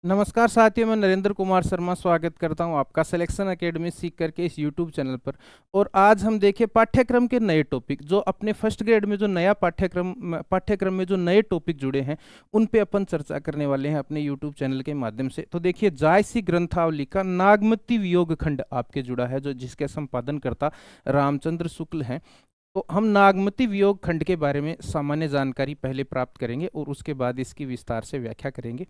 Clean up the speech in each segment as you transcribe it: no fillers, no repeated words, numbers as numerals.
नमस्कार साथियों, मैं नरेंद्र कुमार शर्मा स्वागत करता हूं आपका सिलेक्शन एकेडमी सीख करके इस यूट्यूब चैनल पर। और आज हम देखें पाठ्यक्रम के नए टॉपिक, जो अपने फर्स्ट ग्रेड में जो नया पाठ्यक्रम में जो नए टॉपिक जुड़े हैं उन पे अपन चर्चा करने वाले हैं अपने यूट्यूब चैनल के माध्यम से। तो देखिए, जायसी ग्रंथावली का नागमती वियोग खंड आपके जुड़ा है, जो जिसके संपादनकर्ता रामचंद्र शुक्ल हैं। तो हम नागमती वियोग खंड के बारे में सामान्य जानकारी पहले प्राप्त करेंगे और उसके बाद इसकी विस्तार से व्याख्या करेंगे।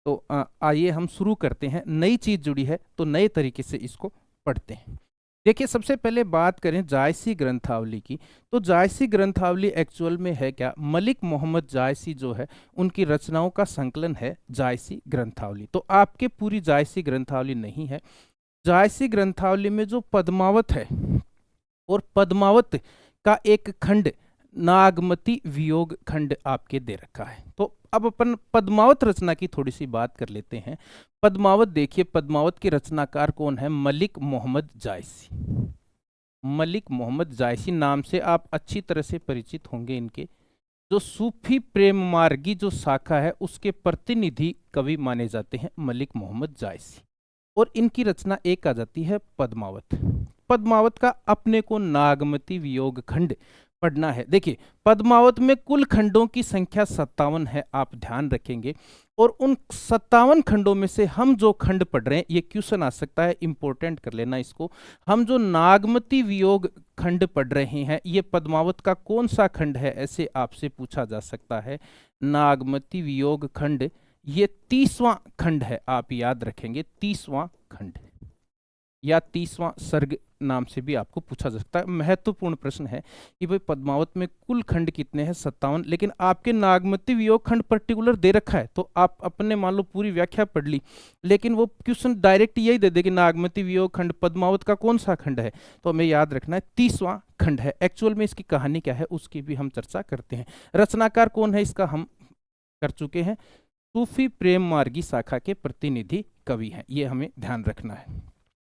तो आइए हम शुरू करते हैं। नई चीज जुड़ी है तो नए तरीके से इसको पढ़ते हैं। देखिए, सबसे पहले बात करें जायसी ग्रंथावली की। तो जायसी ग्रंथावली एक्चुअल में है क्या? मलिक मोहम्मद जायसी जो है, उनकी रचनाओं का संकलन है जायसी ग्रंथावली। तो आपके पूरी जायसी ग्रंथावली नहीं है। जायसी ग्रंथावली में जो पद्मावत है, और पद्मावत का एक खंड नागमती वियोग खंड आपके दे रखा है। तो अब अपन पद्मावत रचना की थोड़ी सी बात कर लेते हैं। पद्मावत, देखिए पद्मावत के रचनाकार कौन है? मलिक मोहम्मद जायसी। मलिक मोहम्मद जायसी नाम से आप अच्छी तरह से परिचित होंगे। इनके जो सूफी प्रेम मार्गी जो शाखा है, उसके प्रतिनिधि कवि माने जाते हैं मलिक मोहम्मद जायसी। और इनकी रचना एक आ जाती है पद्मावत। पद्मावत का अपने को नागमती वियोग खंड पढ़ना है। देखिए, पद्मावत में कुल खंडों की संख्या 57 है, आप ध्यान रखेंगे। और उन 57 खंडों में से हम जो खंड पढ़ रहे हैं, ये क्वेश्चन आ सकता है, इंपॉर्टेंट कर लेना इसको। हम जो नागमती वियोग खंड पढ़ रहे हैं, ये पद्मावत का कौन सा खंड है, ऐसे आपसे पूछा जा सकता है। नागमती वियोग खंड ये 30वां खंड है, आप याद रखेंगे, 30वां खंड या 30वां सर्ग नाम से भी आपको पूछा जा सकता है। महत्वपूर्ण प्रश्न है कि भाई पद्मावत में कुल खंड कितने हैं? 57। लेकिन आपके नागमती वियोग खंड पर्टिकुलर दे रखा है, तो आप अपने मान लो पूरी व्याख्या पढ़ ली, लेकिन वो क्वेश्चन डायरेक्ट यही दे दे कि नागमती वियोग खंड पद्मावत का कौन सा खंड है, तो हमें याद रखना है 30वां खंड है। एक्चुअल में इसकी कहानी क्या है उसकी भी हम चर्चा करते हैं। रचनाकार कौन है इसका हम कर चुके हैं, सूफी प्रेम मार्गी शाखा के प्रतिनिधि कवि हैं, ये हमें ध्यान रखना है।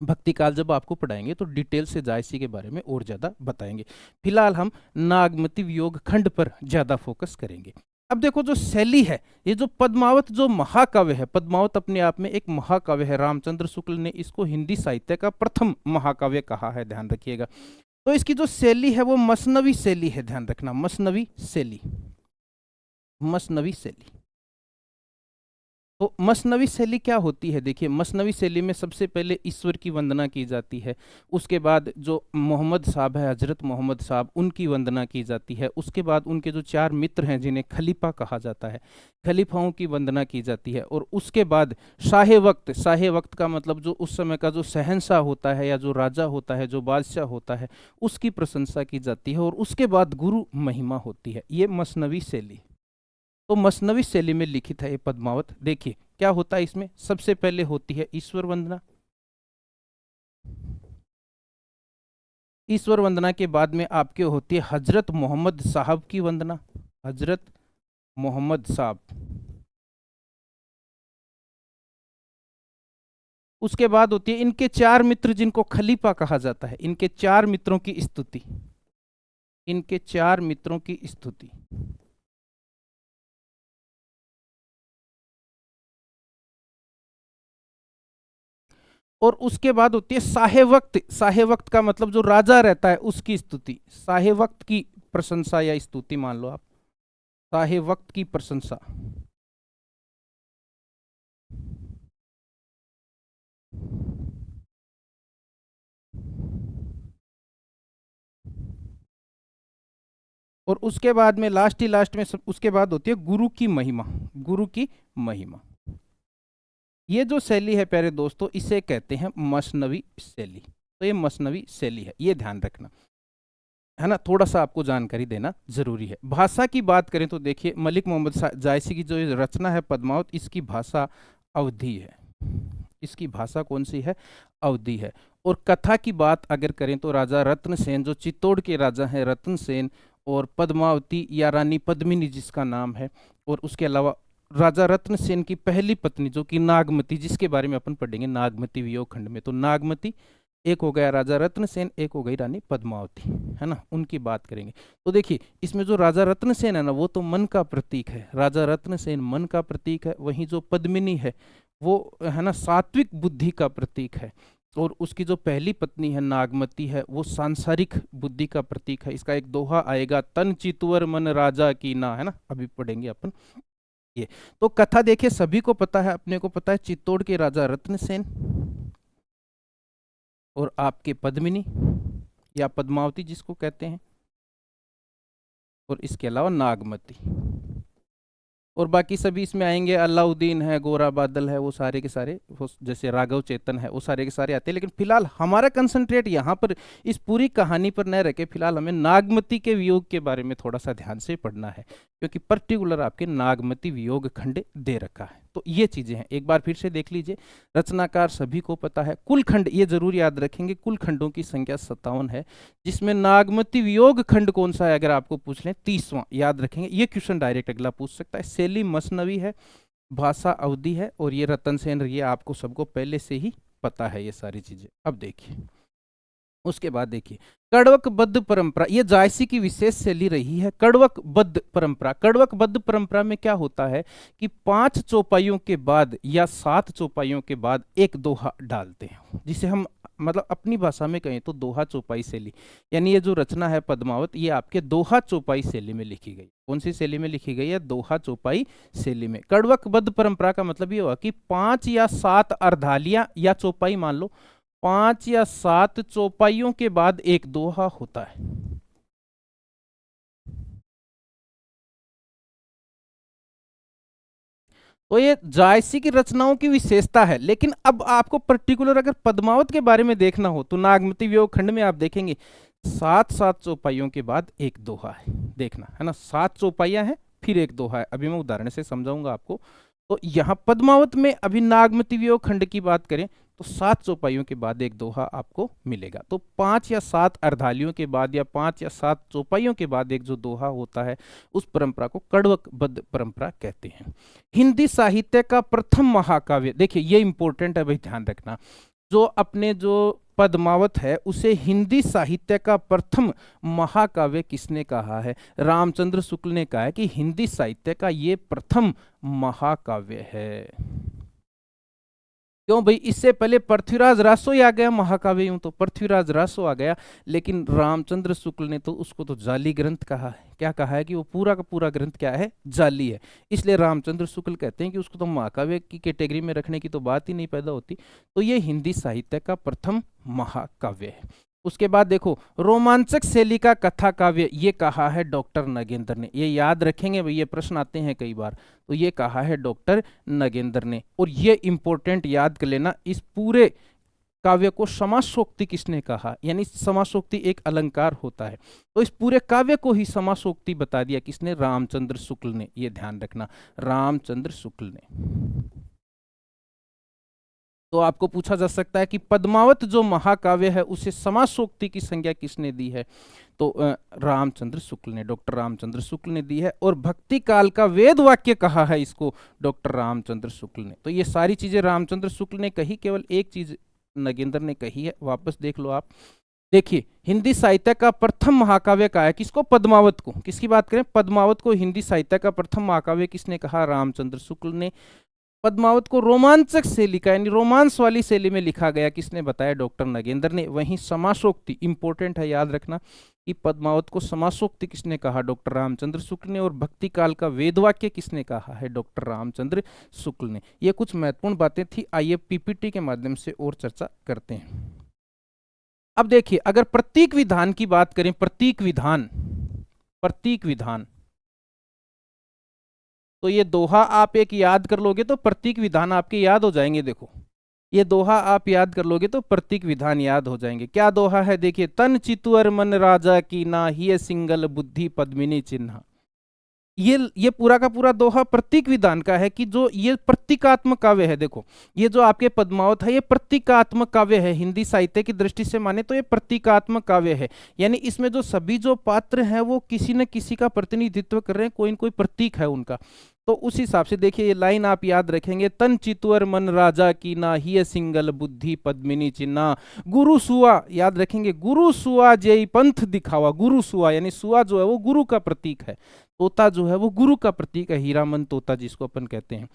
भक्ति काल जब आपको पढ़ाएंगे तो डिटेल से जायसी के बारे में और ज्यादा बताएंगे। फिलहाल हम नागमती वियोग खंड पर ज्यादा फोकस करेंगे। अब देखो, जो शैली है, ये जो पद्मावत जो महाकाव्य है, पद्मावत अपने आप में एक महाकाव्य है। रामचंद्र शुक्ल ने इसको हिंदी साहित्य का प्रथम महाकाव्य कहा है, ध्यान रखिएगा। तो इसकी जो शैली है वो मसनवी शैली है, ध्यान रखना, मसनवी शैली। मसनवी शैली, तो मसनवी शैली क्या होती है? देखिए, मसनवी शैली में सबसे पहले ईश्वर की वंदना की जाती है। उसके बाद जो मोहम्मद साहब है, हजरत मोहम्मद साहब, उनकी वंदना की जाती है। उसके बाद उनके जो 4 मित्र हैं, जिन्हें खलीफा कहा जाता है, खलीफाओं की वंदना की जाती है। और उसके बाद शाहे वक्त का मतलब जो उस समय का जो शहंशाह होता है, या जो राजा होता है, जो बादशाह होता है, उसकी प्रशंसा की जाती है। और उसके बाद गुरु महिमा होती है। ये मसनवी शैली। तो मसनवी शैली में लिखित है ये पद्मावत। देखिए क्या होता है इसमें, सबसे पहले होती है ईश्वर वंदना। ईश्वर वंदना के बाद में आपके होती है हजरत मोहम्मद साहब की वंदना। हजरत मोहम्मद साहब। उसके बाद होती है इनके 4 मित्र, जिनको खलीफा कहा जाता है, इनके 4 मित्रों की स्तुति। इनके 4 मित्रों की स्तुति। और उसके बाद होती है साहे वक्त। साहे वक्त का मतलब जो राजा रहता है उसकी स्तुति, साहे वक्त की प्रशंसा या स्तुति मान लो आप, साहे वक्त की प्रशंसा। और उसके बाद में लास्ट ही लास्ट में उसके बाद होती है गुरु की महिमा। गुरु की महिमा, ये जो शैली है प्यारे दोस्तों, इसे कहते हैं मसनवी शैली। तो ये मसनवी शैली है, ये ध्यान रखना है ना, थोड़ा सा आपको जानकारी देना जरूरी है। भाषा की बात करें तो देखिए, मलिक मोहम्मद जायसी की जो ये रचना है पद्मावत, इसकी भाषा अवधी है। इसकी भाषा कौन सी है? अवधी है। और कथा की बात अगर करें तो राजा रत्न सेन, जो चित्तौड़ के राजा हैं रत्न सेन, और पद्मावती या रानी पद्मिनी जिसका नाम है, और उसके अलावा राजा रत्न सेन की पहली पत्नी जो कि नागमती, जिसके बारे में अपन पढ़ेंगे नागमती वियोग खंड में। तो नागमती एक हो गया राजा रत्न सेन, एक हो गई रानी पद्मावती, है ना, उनकी बात करेंगे। तो देखिए, इसमें जो राजा रत्न सेन है ना, वो तो मन का प्रतीक है, राजा रत्न सेन मन का प्रतीक है। वहीं जो पद्मिनी है वो है ना सात्विक बुद्धि का प्रतीक है। और उसकी जो पहली पत्नी है नागमती है, वो सांसारिक बुद्धि का प्रतीक है। इसका एक दोहा आएगा, तन चितवर मन राजा की ना, है ना, अभी पढ़ेंगे अपन ये। तो कथा देखिए, सभी को पता है, अपने को पता है, चित्तौड़ के राजा रत्नसेन और आपके पद्मिनी या पद्मावती जिसको कहते हैं, और इसके अलावा नागमती। और बाकी सभी इसमें आएंगे, अलाउद्दीन है, गोरा बादल है, वो सारे के सारे, वो जैसे राघव चेतन है, वो सारे के सारे आते हैं। लेकिन फिलहाल हमारा कंसंट्रेट यहाँ पर इस पूरी कहानी पर न रखे, फिलहाल हमें नागमती के वियोग के बारे में थोड़ा सा ध्यान से पढ़ना है, क्योंकि पर्टिकुलर आपके नागमती वियोग खंड दे रखा है। तो ये चीजें हैं, एक बार फिर से देख लीजिए। रचनाकार सभी को पता है, कुल खंड ये जरूर याद रखेंगे, कुल खंडों की संख्या 57 है, जिसमें नागमती वियोग खंड कौन सा है अगर आपको पूछ लें, 30वां याद रखेंगे। ये क्वेश्चन डायरेक्ट अगला पूछ सकता है। शैली मसनवी है, भाषा अवधि है, और ये रतन सेन, ये आपको सबको पहले से ही पता है ये सारी चीजें। अब देखिए, उसके बाद देखिए कड़वकबद्ध परंपरा, ये जायसी की विशेष शैली रही है। कड़वकबद्ध परंपरा, कड़वकबद्ध परंपरा में क्या होता है कि 5 चौपाइयों के बाद या 7 चौपाइयों के बाद एक दोहा डालते हैं, जिसे हम मतलब अपनी भाषा में कहें तो दोहा चौपाई शैली। यानी ये जो रचना है पद्मावत, ये आपके दोहा चौपाई शैली में लिखी गई। कौन सी शैली में लिखी गई है? दोहा चौपाई शैली में। कड़वकबद्ध परंपरा का मतलब ये हुआ कि 5 या 7 अर्धालियां या चौपाई मान लो, 5 या 7 चौपाइयों के बाद एक दोहा होता है। तो ये जायसी की रचनाओं की विशेषता है। लेकिन अब आपको पर्टिकुलर अगर पद्मावत के बारे में देखना हो तो नागमती वियोग खंड में आप देखेंगे 7 चौपाइयों के बाद एक दोहा है, देखना है ना, 7 चौपाइयां हैं फिर एक दोहा है। अभी मैं उदाहरण से समझाऊंगा आपको। तो यहाँ पद्मावत में अभी नागमती वियोग खंड की बात करें तो 7 चौपाइयों के बाद एक दोहा आपको मिलेगा। तो 5 या 7 अर्धालियों के बाद या 5 या 7 चौपाइयों के बाद एक जो दोहा होता है, उस परंपरा को कड़वकबद्ध परंपरा कहते हैं। हिंदी साहित्य का प्रथम महाकाव्य, देखिए ये इंपॉर्टेंट है भाई, ध्यान रखना। जो अपने जो पद्मावत है उसे हिंदी साहित्य का प्रथम महाकाव्य किसने कहा है? रामचंद्र शुक्ल ने कहा है कि हिंदी साहित्य का ये प्रथम महाकाव्य है। क्यों भाई? इससे पहले पृथ्वीराज रासो ही आ गया महाकाव्य, यूं तो पृथ्वीराज रासो आ गया, लेकिन रामचंद्र शुक्ल ने तो उसको तो जाली ग्रंथ कहा है। क्या कहा है कि वो पूरा का पूरा ग्रंथ क्या है? जाली है। इसलिए रामचंद्र शुक्ल कहते हैं कि उसको तो महाकाव्य की कैटेगरी में रखने की तो बात ही नहीं पैदा होती। तो ये हिंदी साहित्य का प्रथम महाकाव्य है। उसके बाद देखो, रोमांचक शैली का कथा काव्य, ये कहा है डॉक्टर नगेंद्र ने। ये याद रखेंगे भाई, ये प्रश्न आते हैं कई बार। तो ये कहा है डॉक्टर नगेंद्र ने। और ये इंपॉर्टेंट याद कर लेना, इस पूरे काव्य को समासोक्ति किसने कहा? यानी समासोक्ति एक अलंकार होता है, तो इस पूरे काव्य को ही समासोक्ति बता दिया किसने? रामचंद्र शुक्ल ने। ये ध्यान रखना, रामचंद्र शुक्ल ने। तो आपको पूछा जा सकता है कि पद्मावत जो महाकाव्य है उसे समासोक्ति की संज्ञा किसने दी है? तो रामचंद्र शुक्ल ने, डॉक्टर रामचंद्र शुक्ल ने दी है। और भक्ति काल का वेद वाक्य कहा है इसको डॉक्टर रामचंद्र शुक्ल ने। तो ये सारी चीजें रामचंद्र शुक्ल ने कही, केवल एक चीज नगेंद्र ने कही है, वापस देख लो आप। देखिए, हिंदी साहित्य का प्रथम महाकाव्य कहा है किसको? पद्मावत को। किसकी बात करें? पद्मावत को हिंदी साहित्य का प्रथम महाकाव्य किसने कहा? रामचंद्र शुक्ल ने। पद्मावत को रोमांचक शैली का यानी रोमांस वाली शैली में लिखा गया किसने बताया? डॉक्टर नगेंद्र ने। वहीं समासोक्ति इंपॉर्टेंट है, याद रखना कि पद्मावत को समासोक्ति किसने कहा? डॉक्टर रामचंद्र शुक्ल ने। और भक्ति काल का वेदवाक्य किसने कहा है? डॉक्टर रामचंद्र शुक्ल ने। ये कुछ महत्वपूर्ण बातें थी, आइए पीपीटी के माध्यम से और चर्चा करते हैं। अब देखिए, अगर प्रतीक विधान की बात करें, प्रतीक विधान, प्रतीक विधान, तो ये दोहा आप एक याद कर लोगे तो प्रतीक विधान आपके याद हो जाएंगे। देखो, ये दोहा आप याद कर लोगे तो प्रतीक विधान याद हो जाएंगे। क्या दोहा है? देखिए, तन चितुअर मन राजा की ना, हिय सिंगल बुद्धि पद्मिनी चिन्ह। ये पूरा का पूरा दोहा प्रतीक विधान का है कि जो ये प्रतीकात्मक काव्य है। देखो, ये जो आपके पद्मावत है ये प्रतीकात्मक काव्य है। हिंदी साहित्य की दृष्टि से माने तो ये प्रतीकात्मक काव्य है, यानी इसमें जो सभी जो पात्र हैं वो किसी न किसी का प्रतिनिधित्व कर रहे हैं, कोई न कोई प्रतीक है उनका। तो उस हिसाब से देखिए, ये लाइन आप याद रखेंगे, तन चितुअर मन राजा की ना, हिय सिंगल बुद्धि पद्मिनी चिन्हा। गुरु सुआ याद रखेंगे, गुरु सुआ जय पंथ दिखावा। गुरु सुआ यानी सुआ जो है वो गुरु का प्रतीक है, तोता जो है वो गुरु का प्रतीक है, हीरामन तोता जिसको अपन कहते हैं।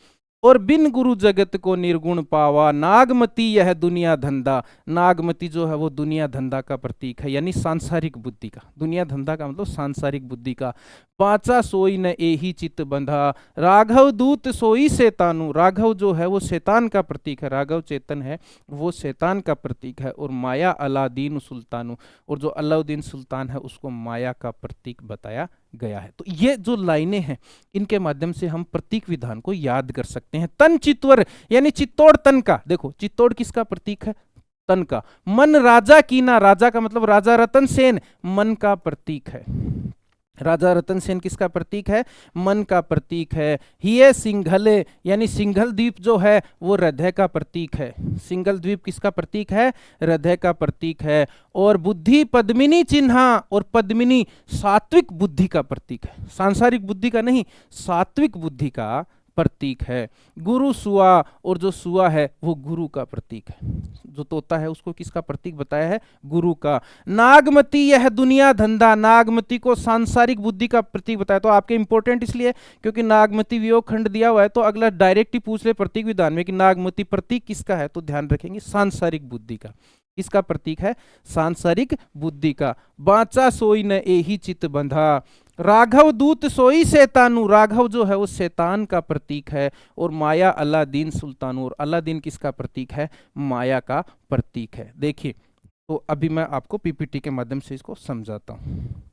और बिन गुरु जगत को निर्गुण पावा, नागमती यह दुनिया धंधा। नागमती जो है वो दुनिया धंधा का प्रतीक है, यानी सांसारिक बुद्धि का। दुनिया धंधा का मतलब सांसारिक बुद्धि का। पांचा सोई न एही चित बंधा, राघव दूत सोई शैतानु। राघव जो है वो शैतान का प्रतीक है, राघव चेतन है, वो शैतान का प्रतीक है। और माया अलादीन सुल्तानु, और जो अलाउद्दीन सुल्तान है उसको माया का प्रतीक बताया गया है। तो ये जो लाइनें हैं इनके माध्यम से हम प्रतीक विधान को याद कर सकते हैं। तन चित्वर यानी चित्तौड़ तन का, देखो चित्तौड़ किसका प्रतीक है? तन का। मन राजा कीना, राजा का मतलब राजा रतन सेन, मन का प्रतीक है। राजा रतन सेन किसका प्रतीक है? मन का प्रतीक है। हिये सिंघल यानी सिंघल द्वीप जो है वो हृदय का प्रतीक है। सिंघल द्वीप किसका प्रतीक है? हृदय का प्रतीक है। और बुद्धि पद्मिनी चिन्हा, और पद्मिनी सात्विक बुद्धि का प्रतीक है, सांसारिक बुद्धि का नहीं, सात्विक बुद्धि का प्रतीक है। गुरु सुआ, और जो सुआ है वो गुरु का प्रतीक है। जो तोता है उसको किसका प्रतीक बताया है? गुरु का। नागमती यह दुनिया धंधा, नागमती को सांसारिक बुद्धि का प्रतीक बताया। तो आपके इंपॉर्टेंट इसलिए क्योंकि नागमती वियोग खंड दिया हुआ है, तो अगला डायरेक्ट ही पूछ ले प्रतीक विधान में कि नागमती प्रतीक किसका है, तो ध्यान रखेंगे सांसारिक बुद्धि का। किसका प्रतीक है? सांसारिक बुद्धि का। बाचा सोई न एही चित बंधा, राघव दूत सोई शैतानु। राघव जो है वो शैतान का प्रतीक है। और माया अलादीन सुल्तानु, और अलादीन किसका प्रतीक है? माया का प्रतीक है। देखिए, तो अभी मैं आपको पीपीटी के माध्यम से इसको समझाता हूँ।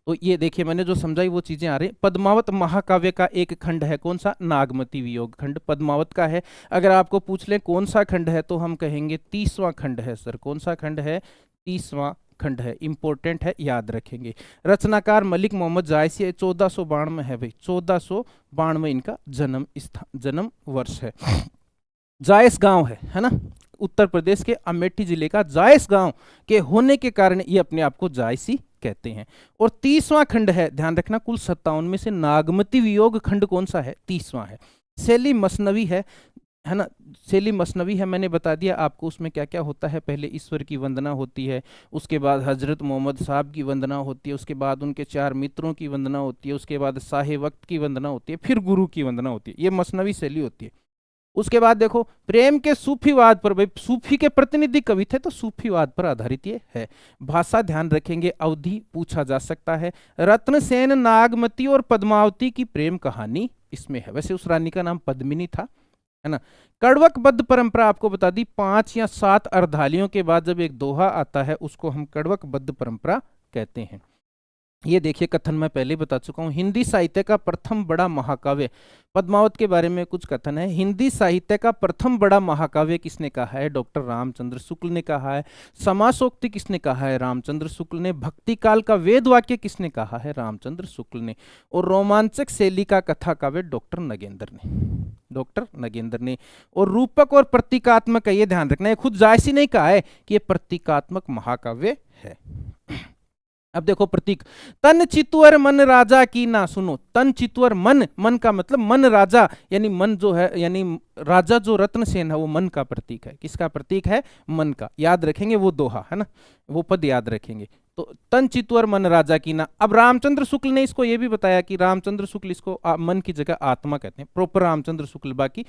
तो ये देखिए मैंने जो समझाई वो चीजें आ रही। पद्मावत महाकाव्य का एक खंड है, कौन सा? नागमती वियोग खंड पद्मावत का है। अगर आपको पूछ ले कौन सा खंड है तो हम कहेंगे 30वां खंड है सर। कौन सा खंड है? 30वां खंड है, इंपॉर्टेंट है, याद रखेंगे। रचनाकार मलिक मोहम्मद जायसी, 1492 है भाई, 1492 इनका जन्म स्थान, जन्म वर्ष है। जायस गांव है ना, उत्तर प्रदेश के अमेठी जिले का जायस गांव के होने के कारण ये अपने आप को जायसी कहते हैं। और 30वां खंड है, ध्यान रखना, कुल 57 में से नागमती वियोग खंड कौन सा है? 30वां है। शैली मसनवी है ना, शैली मसनवी है, मैंने बता दिया आपको उसमें क्या क्या होता है। पहले ईश्वर की वंदना होती है, उसके बाद हजरत मोहम्मद साहब की वंदना होती है, उसके बाद उनके 4 मित्रों की वंदना होती है, उसके बाद साहे वक्त की वंदना होती है, फिर गुरु की वंदना होती है। ये मसनवी शैली होती है। उसके बाद देखो प्रेम के सूफीवाद पर, भाई सूफी के प्रतिनिधि कवि थे तो सूफीवाद पर आधारित ये है। भाषा ध्यान रखेंगे, अवधि पूछा जा सकता है। रत्नसेन, नागमती और पद्मावती की प्रेम कहानी इसमें है। वैसे उस रानी का नाम पद्मिनी था, है ना। कड़वकबद्ध परंपरा आपको बता दी, 5 या 7 अर्धालियों के बाद जब एक दोहा आता है उसको हम कड़वकबद्ध परंपरा कहते हैं। ये देखिए कथन मैं पहले बता चुका हूँ। हिंदी साहित्य का प्रथम बड़ा महाकाव्य, पद्मावत के बारे में कुछ कथन है। हिंदी साहित्य का प्रथम बड़ा महाकाव्य किसने कहा है? डॉक्टर रामचंद्र शुक्ल ने कहा है। समासोक्ति किसने कहा है? रामचंद्र शुक्ल ने। भक्ति काल का वेद वाक्य किसने कहा है? रामचंद्र शुक्ल ने। और रोमांचक शैली का कथा काव्य डॉक्टर नगेंद्र ने, डॉक्टर नगेंद्र ने। और रूपक और प्रतीकात्मक है, ये ध्यान रखना है, खुद जायसी नहीं कहा है कि ये प्रतीकात्मक महाकाव्य है। अब देखो प्रतीक, तन चितवर मन राजा की ना, सुनो, तन चितवर मन, मन का मतलब मन राजा, यानी मन जो है, यानी राजा जो रत्नसेन है वो मन का प्रतीक है। किसका प्रतीक है? मन का। याद रखेंगे वो दोहा, है ना, वो पद याद रखेंगे। तो तन चितवर मन राजा की ना। अब रामचंद्र शुक्ल ने इसको ये भी बताया कि रामचंद्र शुक्ल इसको मन की जगह आत्मा कहते हैं, प्रॉपर रामचंद्र शुक्ल। बाकी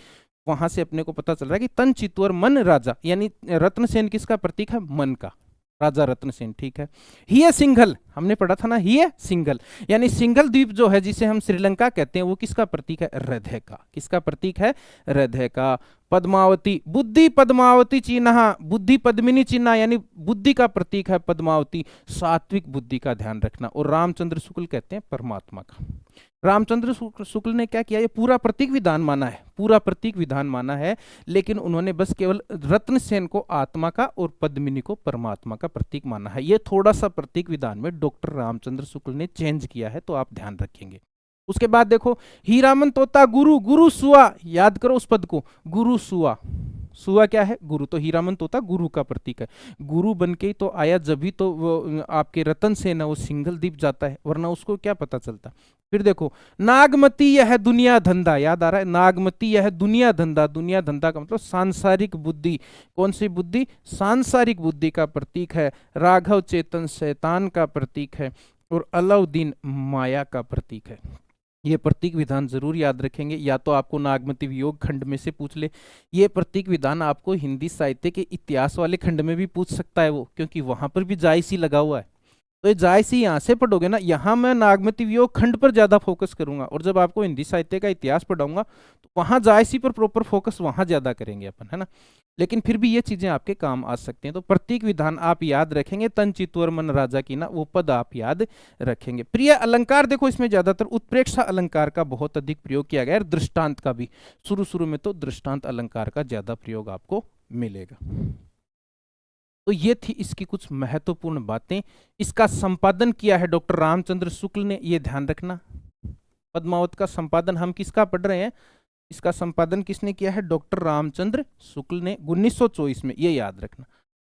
वहां से अपने को पता चल रहा है कि तन चितवर मन राजा, यानी रत्नसेन किसका प्रतीक है? मन का, राजा रत्नसेन, ठीक है। हिय सिंघल, हमने पढ़ा था ना, हिय सिंघल, यानी सिंघल द्वीप जो है जिसे हम श्रीलंका कहते हैं वो किसका प्रतीक है? हृदय का। किसका प्रतीक है? हृदय का। पद्मावती, बुद्धि पद्मावती चिन्हा, बुद्धि पद्मिनी चिन्हा, यानी बुद्धि का प्रतीक है पद्मावती, सात्विक बुद्धि का, ध्यान रखना। और रामचंद्र शुक्ल कहते हैं परमात्मा का। रामचंद्र शुक्ल ने क्या किया? ये पूरा प्रतीक विधान माना है, पूरा प्रतीक विधान माना है, लेकिन उन्होंने बस केवल रत्नसेन को आत्मा का और पद्मिनी को परमात्मा का प्रतीक माना है। ये थोड़ा सा प्रतीक विधान में डॉक्टर रामचंद्र शुक्ल ने चेंज किया है, तो आप ध्यान रखेंगे। उसके बाद देखो हीरामन तोता गुरु, गुरु सुआ, याद करो उस पद को, गुरु सुआ। सुआ क्या है? गुरु। तो हीरामन तोता गुरु का प्रतीक है। गुरु बन के ही तो आया, जब ही तो वो आपके रतन सेन है वो सिंघल द्वीप जाता है, वरना उसको क्या पता चलता। फिर देखो नागमती यह दुनिया धंधा, याद आ रहा है, नागमती यह दुनिया धंधा। दुनिया धंधा का मतलब सांसारिक बुद्धि। कौन सी बुद्धि? सांसारिक बुद्धि का प्रतीक है। राघव चेतन शैतान का प्रतीक है। और अलाउद्दीन माया का प्रतीक है। ये प्रतीक विधान जरूर याद रखेंगे, या तो आपको नागमती वियोग खंड में से पूछ ले। ये प्रतीक विधान आपको हिंदी साहित्य के इतिहास वाले खंड में भी पूछ सकता है वो, क्योंकि वहां पर भी जायसी लगा हुआ है। तो ये जायसी यहाँ से पढ़ोगे ना, यहाँ मैं नागमती वियोग खंड पर ज्यादा फोकस करूंगा, और जब आपको हिंदी साहित्य का इतिहास पढ़ाऊंगा तो वहां जायसी पर प्रॉपर फोकस वहां ज्यादा करेंगे अपन, है ना। लेकिन फिर भी ये चीजें आपके काम आ सकती हैं। तो प्रतीक विधान आप याद रखेंगे, तन चित्वर मन राजा की ना, वो पद आप याद रखेंगे। प्रिय अलंकार, देखो इसमें ज्यादातर उत्प्रेक्षा अलंकार का बहुत अधिक प्रयोग किया गया है, दृष्टांत का भी। शुरू शुरू में तो दृष्टांत अलंकार का ज्यादा प्रयोग आपको मिलेगा। तो ये थी इसकी कुछ महत्वपूर्ण बातें। इसका संपादन किया है डॉक्टर रामचंद्र शुक्ल ने, ये ध्यान रखना। पद्मावत का संपादन हम किसका पढ़ रहे हैं, इसका संपादन किसने किया है, डॉक्टर रामचंद्र शुक्ल ने 1924 में, ये याद रखना।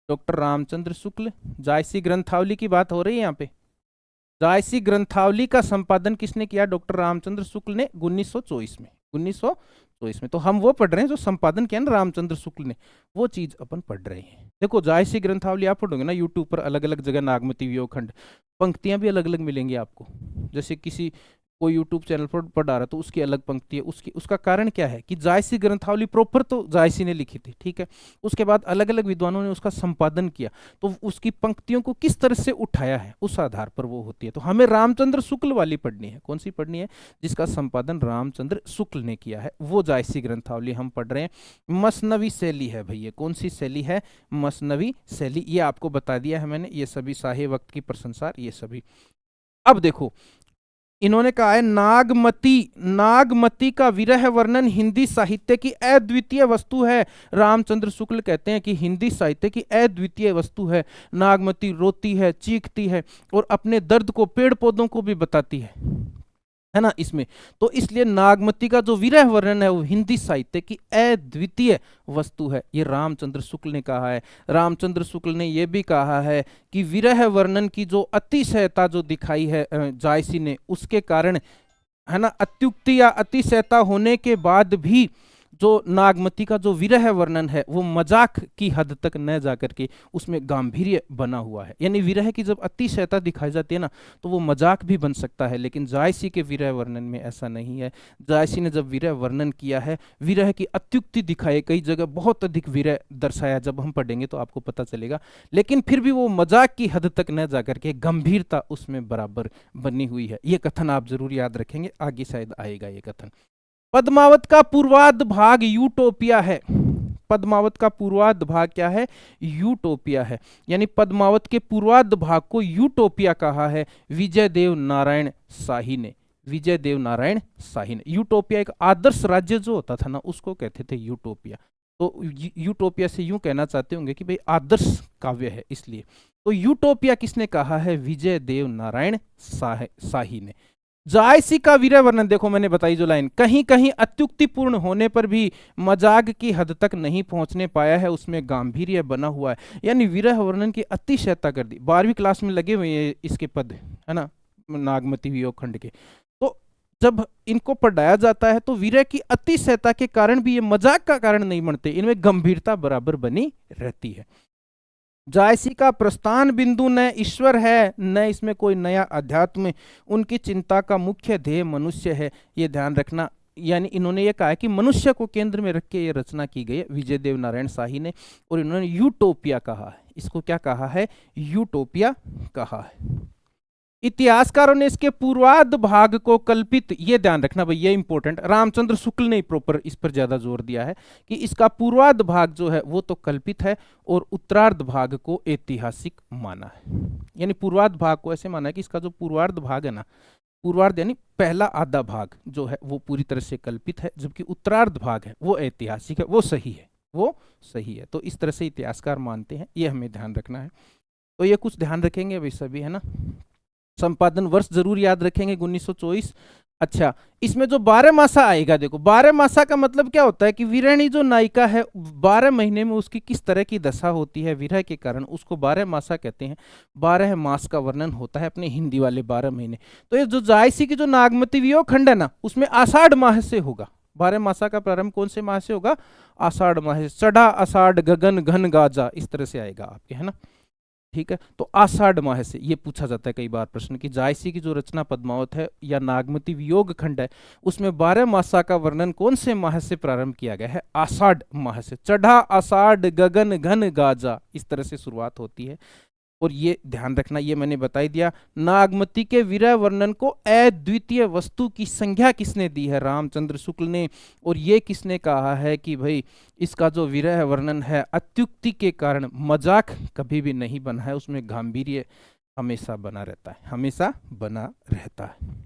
डॉक्टर रामचंद्र शुक्ल। जायसी ग्रंथावली की बात हो रही है यहाँ पे। जायसी ग्रंथावली का संपादन किसने किया, डॉक्टर रामचंद्र शुक्ल ने 1924 में। 1924 में तो हम वो पढ़ रहे हैं जो संपादन किया ना रामचंद्र शुक्ल ने, वो चीज अपन पढ़ रहे हैं। देखो जायसी ग्रंथावली आप पढ़ोगे ना यूट्यूब पर, अलग अलग जगह नागमती वियोग खंड, पंक्तियां भी अलग अलग मिलेंगी आपको। जैसे किसी कोई यूट्यूब चैनल पर पढ़ा रहा तो उसकी अलग पंक्ति है, उसकी उसका कारण क्या है कि जायसी ग्रंथावली प्रॉपर तो जायसी ने लिखी थी, ठीक है। उसके बाद अलग अलग विद्वानों ने उसका संपादन किया, तो उसकी पंक्तियों को किस तरह से उठाया है उस आधार पर वो होती है। तो हमें रामचंद्र शुक्ल वाली पढ़नी है। कौन सी पढ़नी है, जिसका संपादन रामचंद्र शुक्ल ने किया है, वो जायसी ग्रंथावली हम पढ़ रहे हैं। मसनवी शैली है भैया, कौन सी शैली है, मसनवी शैली, ये आपको बता दिया है मैंने। ये सभी साहे वक्त की प्रशंसा, ये सभी। अब देखो इन्होंने कहा है नागमती, नागमती का विरह वर्णन हिंदी साहित्य की अद्वितीय वस्तु है। रामचंद्र शुक्ल कहते हैं कि हिंदी साहित्य की अद्वितीय वस्तु है। नागमती रोती है, चीखती है, और अपने दर्द को पेड़ पौधों को भी बताती है ना इसमें। तो इसलिए नागमती का जो विरह वर्णन है वो हिंदी साहित्य की अद्वितीय वस्तु है, ये रामचंद्र शुक्ल ने कहा है। रामचंद्र शुक्ल ने यह भी कहा है कि विरह वर्णन की जो अतिशयता जो दिखाई है जायसी ने, उसके कारण, है ना, अत्युक्ति या अतिशयता होने के बाद भी जो नागमती का जो विरह वर्णन है वो मजाक की हद तक न जाकर के उसमें गांधीर्य बना हुआ है। यानी विरह की जब अतिशयता दिखाई जाती है ना तो वो मजाक भी बन सकता है, लेकिन जायसी के विरह वर्णन में ऐसा नहीं है। जायसी ने जब विरह वर्णन किया है, विरह की अत्युक्ति दिखाई, कई जगह बहुत अधिक विरह दर्शाया, जब हम पढ़ेंगे तो आपको पता चलेगा, लेकिन फिर भी वो मजाक की हद तक न जाकर के गंभीरता उसमें बराबर बनी हुई है। ये कथन आप जरूर याद रखेंगे, आगे शायद आएगा ये कथन। पद्मावत का पूर्वार्ध भाग यूटोपिया है। पद्मावत का पूर्वार्ध भाग क्या है, यूटोपिया है। यानी पद्मावत के पूर्वार्ध भाग को यूटोपिया कहा है विजय देव नारायण शाही ने। विजय देव नारायण शाही ने। यूटोपिया एक आदर्श राज्य जो होता था ना उसको कहते थे यूटोपिया। तो यूटोपिया से यूं कहना चाहते होंगे कि भाई आदर्श काव्य है इसलिए। तो यूटोपिया किसने कहा है, विजय देव नारायण शाही ने। जायसी का विरह वर्णन देखो मैंने बताई जो लाइन, कहीं कहीं अत्युक्तिपूर्ण होने पर भी मजाक की हद तक नहीं पहुंचने पाया है, उसमें गांभीर्य बना हुआ है। यानी विरह वर्णन की अतिशयता कर दी। 12वीं क्लास में लगे हुए हैं इसके पद, है ना, नागमती वियोग खंड के। तो जब इनको पढ़ाया जाता है तो विरह की अतिशयता के कारण भी ये मजाक का कारण नहीं बनते, इनमें गंभीरता बराबर बनी रहती है। जायसी का प्रस्थान बिंदु न ईश्वर है न इसमें कोई नया अध्यात्म, उनकी चिंता का मुख्य ध्येय मनुष्य है, ये ध्यान रखना। यानी इन्होंने ये कहा है कि मनुष्य को केंद्र में रख के ये रचना की गई है विजय देव नारायण शाही ने, और इन्होंने यूटोपिया कहा है। इसको क्या कहा है, यूटोपिया कहा है। इतिहासकारों ने इसके पूर्वार्ध भाग को कल्पित, ये ध्यान रखना भाई, ये इंपॉर्टेंट, रामचंद्र शुक्ल ने प्रॉपर इस पर ज्यादा जोर दिया है कि इसका पूर्वार्ध भाग जो है वो तो कल्पित है और उत्तरार्ध भाग को ऐतिहासिक माना है। यानी पूर्वार्ध भाग को ऐसे माना है कि इसका जो पूर्वार्ध भाग है ना, पूर्वार्ध यानी पहला आधा भाग जो है वो पूरी तरह से कल्पित है, जबकि उत्तरार्ध भाग है वो ऐतिहासिक है, वो सही है, वो सही है। तो इस तरह से इतिहासकार मानते हैं, ये हमें ध्यान रखना है। तो ये कुछ ध्यान रखेंगे भाई सभी, है ना। संपादन वर्ष जरूर याद रखेंगे 1924। अच्छा, इसमें जो 12 मासा आएगा, देखो 12 मासा का मतलब क्या होता है कि वीरानी जो नायिका है 12 महीने में उसकी किस तरह की दशा होती है विरह के कारण, उसको 12 मासा कहते हैं। 12 मास का वर्णन होता है अपने हिंदी वाले 12 महीने। तो ये जो जायसी की जो नागमती वियोग खंड है ना उसमें आषाढ़ माह से होगा। 12 मासा का प्रारंभ कौन से माह से होगा, आषाढ़ माह से। चढ़ा आषाढ़ गगन घन गाजा, इस तरह से आएगा आपके, है ना, ठीक है। तो आषाढ़ माह से ये पूछा जाता है कई बार प्रश्न कि जायसी की जो रचना पद्मावत है या नागमती वियोग खंड है, उसमें 12 मासा का वर्णन कौन से माह से प्रारंभ किया गया है? आषाढ़ माह से। चढ़ा आषाढ़ गगन घन गाजा, इस तरह से शुरुआत होती है। और ये ध्यान रखना, ये मैंने बता ही दिया। नागमती के विरह वर्णन को अद्वितीय वस्तु की संज्ञा किसने दी है? रामचंद्र शुक्ल ने। और ये किसने कहा है कि भाई इसका जो विरह वर्णन है अत्युक्ति के कारण मजाक कभी भी नहीं बना है, उसमें गांभीर्य हमेशा बना रहता है, हमेशा बना रहता है।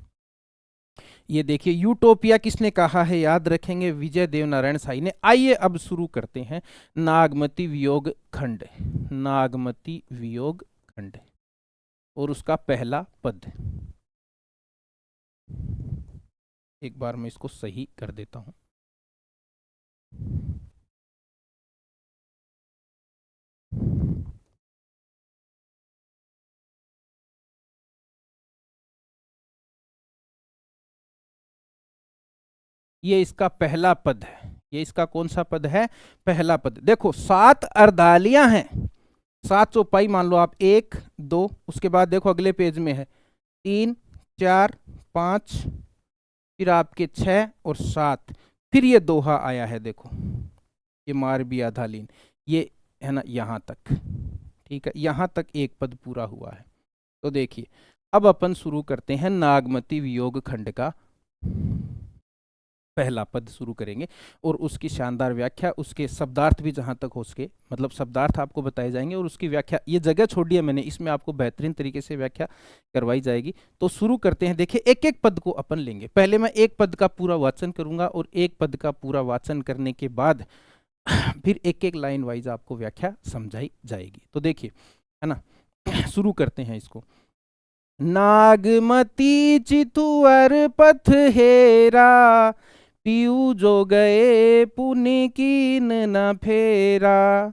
ये देखिए यूटोपिया किसने कहा है? याद रखेंगे विजय देवनारायण साई ने। आइए अब शुरू करते हैं नागमती वियोग खंड। नागमती वियोग खंड और उसका पहला पद। एक बार मैं इसको सही कर देता हूं। ये इसका पहला पद है। ये इसका कौन सा पद है? पहला पद। देखो 7 अर्धालियां हैं, 7 चौपाई मान लो आप, 1 2, उसके बाद देखो अगले पेज में है 3 4 5, फिर आपके 6 और 7, फिर ये दोहा आया है। देखो ये मारबी आधालीन, ये है ना यहां तक, ठीक है, यहां तक एक पद पूरा हुआ है। तो देखिए अब अपन शुरू करते हैं नागमती वियोग खंड का पहला पद शुरू करेंगे और उसकी शानदार व्याख्या, उसके शब्दार्थ भी जहां तक हो सके, मतलब शब्दार्थ आपको बताए जाएंगे और उसकी व्याख्या, ये जगह छोड़ दिया मैंने, इसमें आपको बेहतरीन तरीके से व्याख्या करवाई जाएगी। तो शुरू करते हैं। देखिए एक एक पद को अपन लेंगे। पहले मैं एक पद का पूरा वाचन करूंगा और एक पद का पूरा वाचन करने के बाद फिर एक एक लाइन वाइज आपको व्याख्या समझाई जाएगी। तो देखिए है ना, शुरू करते हैं इसको। नागमती चितुअर पथ हेरा, पीऊ जो गए पुनि कीन न फेरा।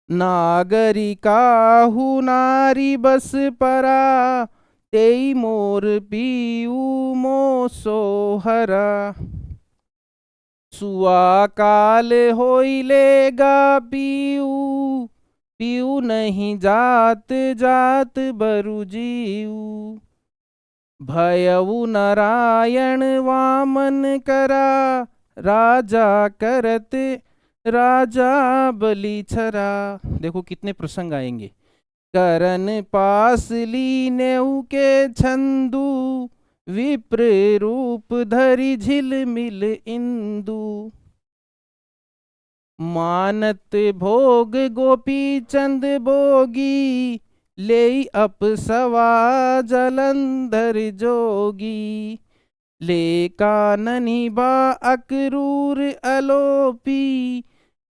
नागरिका हु नारी बस परा, तेई मोर पीऊ मो सोहरा। सुआ काल होइलेगा पीऊ, पीऊ नहीं जात जात बरु जीऊ। भयउ नारायण वामन करा, राजा करत राजा बलि छरा। देखो कितने प्रसंग आएंगे। करन पास लीनेऊ के छंदू, विप्र रूप धरि झिलमिल इंदु। मानत भोग गोपी चंद बोगी, ले अपसवा जलंधर जोगी। ले काननी बा अक्रूर अलोपी,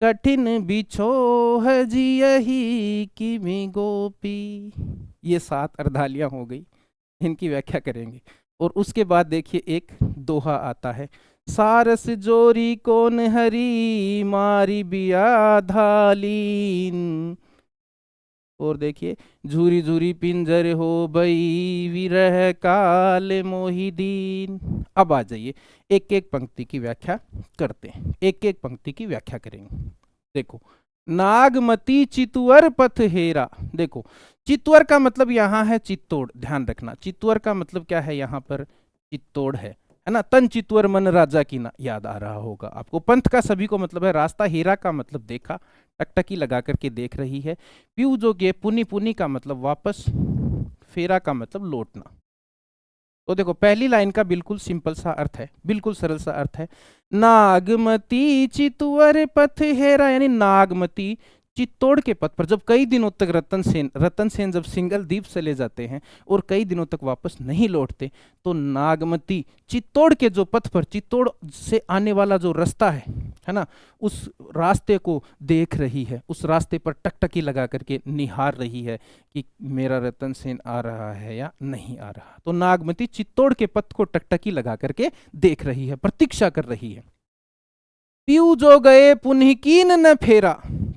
कठिन बिछोह जियहि किमि गोपी। ये 7 अर्धालियां हो गई, इनकी व्याख्या करेंगे। और उसके बाद देखिए एक दोहा आता है। सारस जोरी कौन हरी, मारी बिया धालीन। और देखिए झूरी झूरी पिंजर हो बई, विरह काल मोहि दीन। अब आ जाइए एक एक पंक्ति की व्याख्या करते हैं, एक एक पंक्ति की व्याख्या करेंगे। देखो नागमती चितुअर पथ हेरा। देखो चितुअर का मतलब यहाँ है चित्तौड़, ध्यान रखना। चितुअर का मतलब क्या है? यहाँ पर चित्तौड़ है ना। तन चितुअर मन राजा की ना, याद आ रहा होगा आपको। पंथ का सभी को मतलब है रास्ता, हेरा का मतलब देखा, टकटकी लगा करके देख रही है। पीऊ जो के, पुनि पुनि का मतलब वापस, फेरा का मतलब लौटना। तो देखो पहली लाइन का बिल्कुल सिंपल सा अर्थ है, बिल्कुल सरल सा अर्थ है। नागमती चितुअर पथ हेरा, यानी नागमती चित्तौड़ के पथ पर जब कई दिनों तक रतन सेन जब सिंगल द्वीप चले जाते हैं और कई दिनों तक वापस नहीं लौटते, तो नागमती चित्तौड़ के जो पथ पर, चित्तौड़ से आने वाला जो रास्ता है ना, उस रास्ते को देख रही है, उस रास्ते पर टकटकी लगा करके निहार रही है कि मेरा रतन सेन आ रहा है या नहीं आ रहा। तो नागमती चित्तौड़ के पथ को टकटकी लगा करके देख रही है, प्रतीक्षा कर रही है। पीऊ जो गए पुनः कीन न फेरा।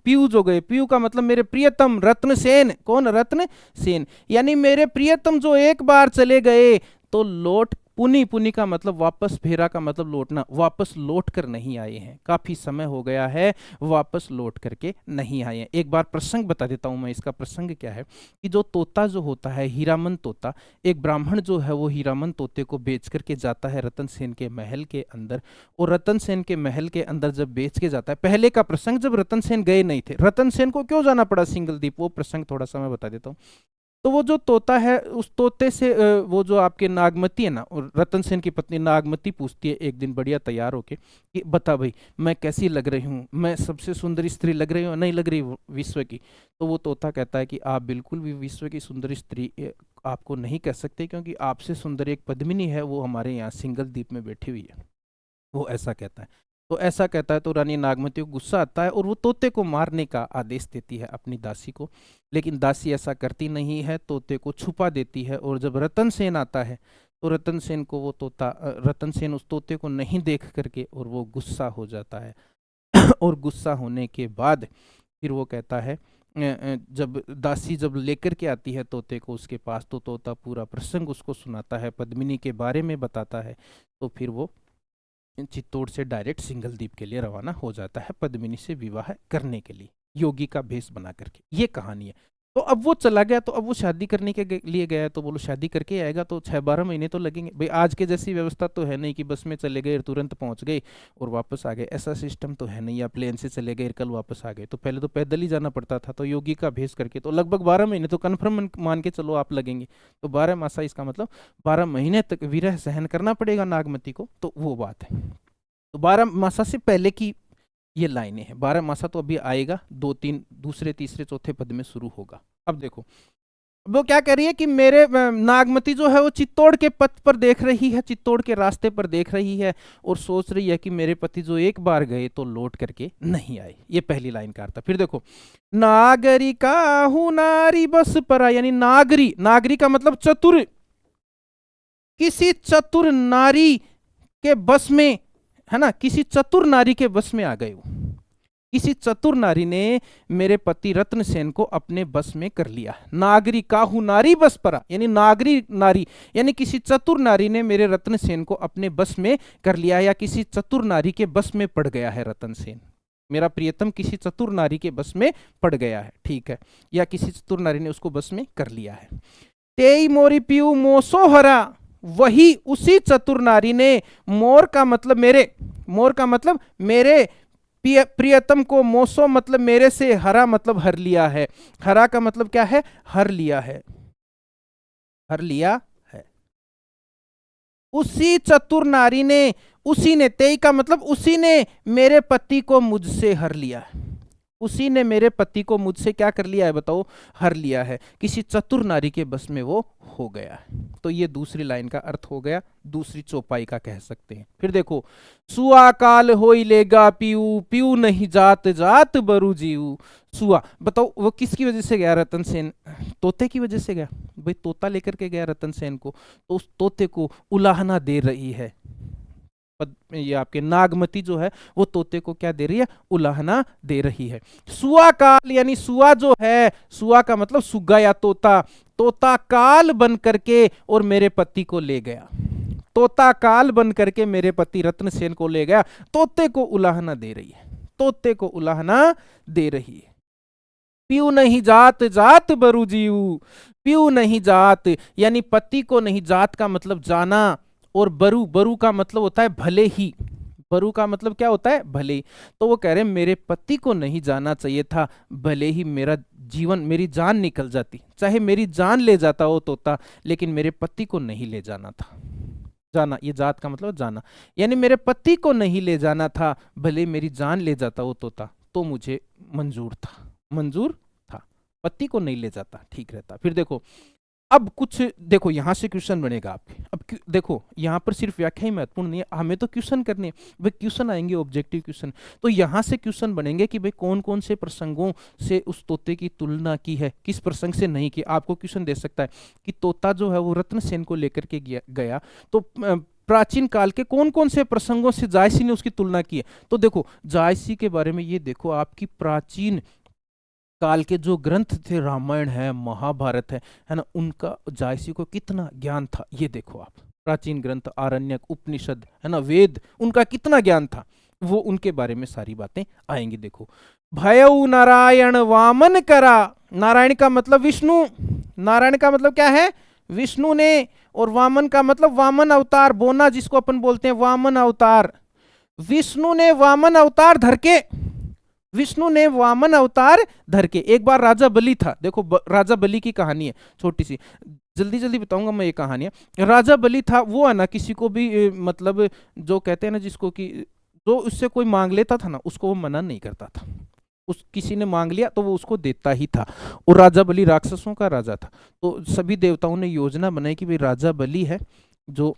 पीऊ जो गए, पीऊ का मतलब मेरे प्रियतम रत्न सेन। कौन? रत्न सेन, यानी मेरे प्रियतम जो एक बार चले गए तो लौट पुनि, पुनि का मतलब वापस, फेरा का मतलब लौटना, वापस लौट कर नहीं आए हैं, काफी समय हो गया है, वापस लौट करके नहीं आए हैं। एक बार प्रसंग बता देता हूं मैं, इसका प्रसंग क्या है कि जो तोता जो होता है, हीरामन तोता, एक ब्राह्मण जो है वो हीरामन तोते को बेच करके जाता है रतन सेन के महल के अंदर। और रतन सेन के महल के अंदर जब बेच के जाता है, पहले का प्रसंग जब रतन सेन गए नहीं थे, रतन सेन को क्यों जाना पड़ा सिंगलदीप, वो प्रसंग थोड़ा सा मैं बता देता हूँ। तो वो जो तोता है, उस तोते से वो जो आपके नागमती है ना, और रतन सेन की पत्नी नागमती पूछती है एक दिन बढ़िया तैयार होके कि बता भाई मैं कैसी लग रही हूँ, मैं सबसे सुंदर स्त्री लग रही हूँ, नहीं लग रही विश्व की। तो वो तोता कहता है कि आप बिल्कुल भी विश्व की सुंदर स्त्री आपको नहीं कह सकते, क्योंकि आपसे सुंदर एक पद्मिनी है, वो हमारे यहाँ सिंगल द्वीप में बैठी हुई है। वो ऐसा कहता है। तो ऐसा कहता है तो रानी नागमती को गुस्सा आता है और वो तोते को मारने का आदेश देती है अपनी दासी को। लेकिन दासी ऐसा करती नहीं है, तोते को छुपा देती है। और जब रतन सेन आता है तो रतन सेन को वो तोता, रतन सेन उस तोते को नहीं देख करके और वो गुस्सा हो जाता है। और गुस्सा होने के बाद फिर वो कहता है, जब दासी जब लेकर के आती है तोते को उसके पास, तो तोता पूरा प्रसंग उसको सुनाता है, पद्मिनी के बारे में बताता है। तो फिर वो चित्तौड़ से डायरेक्ट सिंगल द्वीप के लिए रवाना हो जाता है पद्मिनी से विवाह करने के लिए, योगी का भेष बना करके। ये कहानी है। तो अब वो चला गया, तो अब वो शादी करने के लिए गया, तो बोलो शादी करके आएगा तो 6-12 महीने तो लगेंगे भाई। आज के जैसी व्यवस्था तो है नहीं कि बस में चले गए तुरंत पहुंच गए और वापस आ गए, ऐसा सिस्टम तो है नहीं। या प्लेन से चले गए कल वापस आ गए, तो पहले तो पैदल ही जाना पड़ता था। तो योगी का भेष करके तो लगभग 12 महीने तो कन्फर्म मान के चलो आप लगेंगे। तो 12 मासा, इसका मतलब 12 महीने तक विरह सहन करना पड़ेगा नागमती को। तो वो बात है। तो 12 मासा से पहले की ये लाइनें हैं। 12 मासा तो अभी आएगा, 2-3 दूसरे तीसरे चौथे पद में शुरू होगा। अब देखो, वो क्या कह रही है कि मेरे नागमती जो है वो चित्तौड़ के पथ पर देख रही है, चित्तौड़ के रास्ते पर देख रही है और सोच रही है कि मेरे पति जो एक बार गए तो लौट करके नहीं आए। ये पहली लाइन का अर्थ है। फिर देखो, नागरी का हूं नारी बस परा, यानी नागरी, नागरी का मतलब चतुर, किसी चतुर नारी के बस में, है ना, किसी चतुर नारी के बस में आ गए वो। किसी चतुर नारी ने मेरे पति रत्न सेन को अपने बस में कर लिया। नागरी काहू नारी बस परा, यानी नागरी नारी, यानी किसी चतुर नारी ने मेरे रत्न सेन को अपने बस में कर लिया, या किसी चतुर नारी के बस में पड़ गया है रतन सेन। मेरा प्रियतम किसी चतुर नारी के बस में पड़ गया है, ठीक है, या किसी चतुर नारी ने उसको बस में कर लिया है। तेई मोरी पीऊ मोसो हरा, वही उसी चतुर नारी ने, मोर का मतलब मेरे, मोर का मतलब मेरे प्रियतम को, मोसो मतलब मेरे से, हरा मतलब हर लिया है। हरा का मतलब क्या है, हर लिया है, हर लिया है। उसी चतुर नारी ने, उसी ने, तेई का मतलब उसी ने मेरे पति को मुझसे हर लिया है। उसी ने मेरे पति को मुझसे क्या कर लिया है बताओ, हर लिया है। किसी चतुर नारी के बस में वो हो गया है। तो ये दूसरी लाइन का अर्थ हो गया, दूसरी चौपाई का कह सकते हैं। फिर देखो, सुआ काल होई लेगा पीऊ, पीऊ नहीं जात जात बरु जीऊ। सुआ, बताओ वो किसकी वजह से गया रतन सेन, तोते की वजह से गया भाई। तोता लेकर के गया रतन सेन को, तो उस तोते को उलाहना दे रही है ये आपके नागमती जो है, वो तोते को क्या दे रही है, उलाहना दे रही है। सुआ काल, यानी सुआ जो है, सुआ का मतलब सुग्गा या तोता, तोता काल बन करके और मेरे पति को ले गया। तोता काल बन करके मेरे पति रत्न सेन को ले गया। तोते को उलाहना दे रही है, तोते को उलाहना दे रही है। पीऊ नहीं जात जात बरु जीऊ, पीऊ नहीं जात यानी पति को नहीं, जात का मतलब जाना, और बरु, बरु का मतलब होता है भले ही, बरु का मतलब क्या होता है, भले ही। तो वो कह रहे हैं मेरे पति को नहीं जाना चाहिए था, भले ही मेरा जीवन, मेरी जान निकल जाती, चाहे मेरी जान ले जाता वो तोता, लेकिन मेरे पति को नहीं ले जाना था। जाना, ये जात का मतलब जाना, यानी मेरे पति को नहीं ले जाना था, भले मेरी जान ले जाता वो तोता तो मुझे मंजूर था, मंजूर था। पति को नहीं ले जाता, ठीक रहता। फिर देखो, अब कुछ देखो, यहां से क्वेश्चन बनेगा आपके। अब देखो, यहां पर सिर्फ व्याख्या ही महत्वपूर्ण नहीं है, हमें तो क्वेश्चन करने हैं भाई, क्वेश्चन आएंगे ऑब्जेक्टिव क्वेश्चन। तो यहां से क्वेश्चन बनेंगे कि भाई कौन कौन से प्रसंगों से उस तोते की तुलना की है, किस प्रसंग से नहीं की। आपको क्वेश्चन दे सकता है कि तोता जो है वो रत्न सेन को लेकर के गया, तो प्राचीन काल के कौन कौन से प्रसंगों से जायसी ने उसकी तुलना की है। तो देखो, जायसी के बारे में ये देखो, आपकी प्राचीन काल के जो ग्रंथ थे, रामायण है, महाभारत है ना, उनका जायसी को कितना ज्ञान था, ये देखो आप। प्राचीन ग्रंथ, आरण्यक, उपनिषद, है ना, वेद, उनका कितना ज्ञान था, वो उनके बारे में सारी बातें आएंगी। देखो, भयउ नारायण वामन करा, नारायण का मतलब विष्णु, नारायण का मतलब क्या है, विष्णु ने, और वामन का मतलब वामन अवतार, बोना जिसको अपन बोलते हैं, वामन अवतार। विष्णु ने वामन अवतार धर के, विष्णु ने वामन अवतार धर के, एक बार राजा बलि था, देखो राजा बलि की कहानी है, छोटी सी, जल्दी जल्दी बताऊंगा मैं ये कहानियां। राजा बलि था, वो है ना किसी को भी मतलब जो कहते हैं ना, जिसको कि जो उससे कोई मांग लेता था ना, उसको वो मना नहीं करता था, उस किसी ने मांग लिया तो वो उसको देता ही था। और राजा बलि राक्षसों का राजा था, तो सभी देवताओं ने योजना बनाई कि भाई राजा बलि है जो,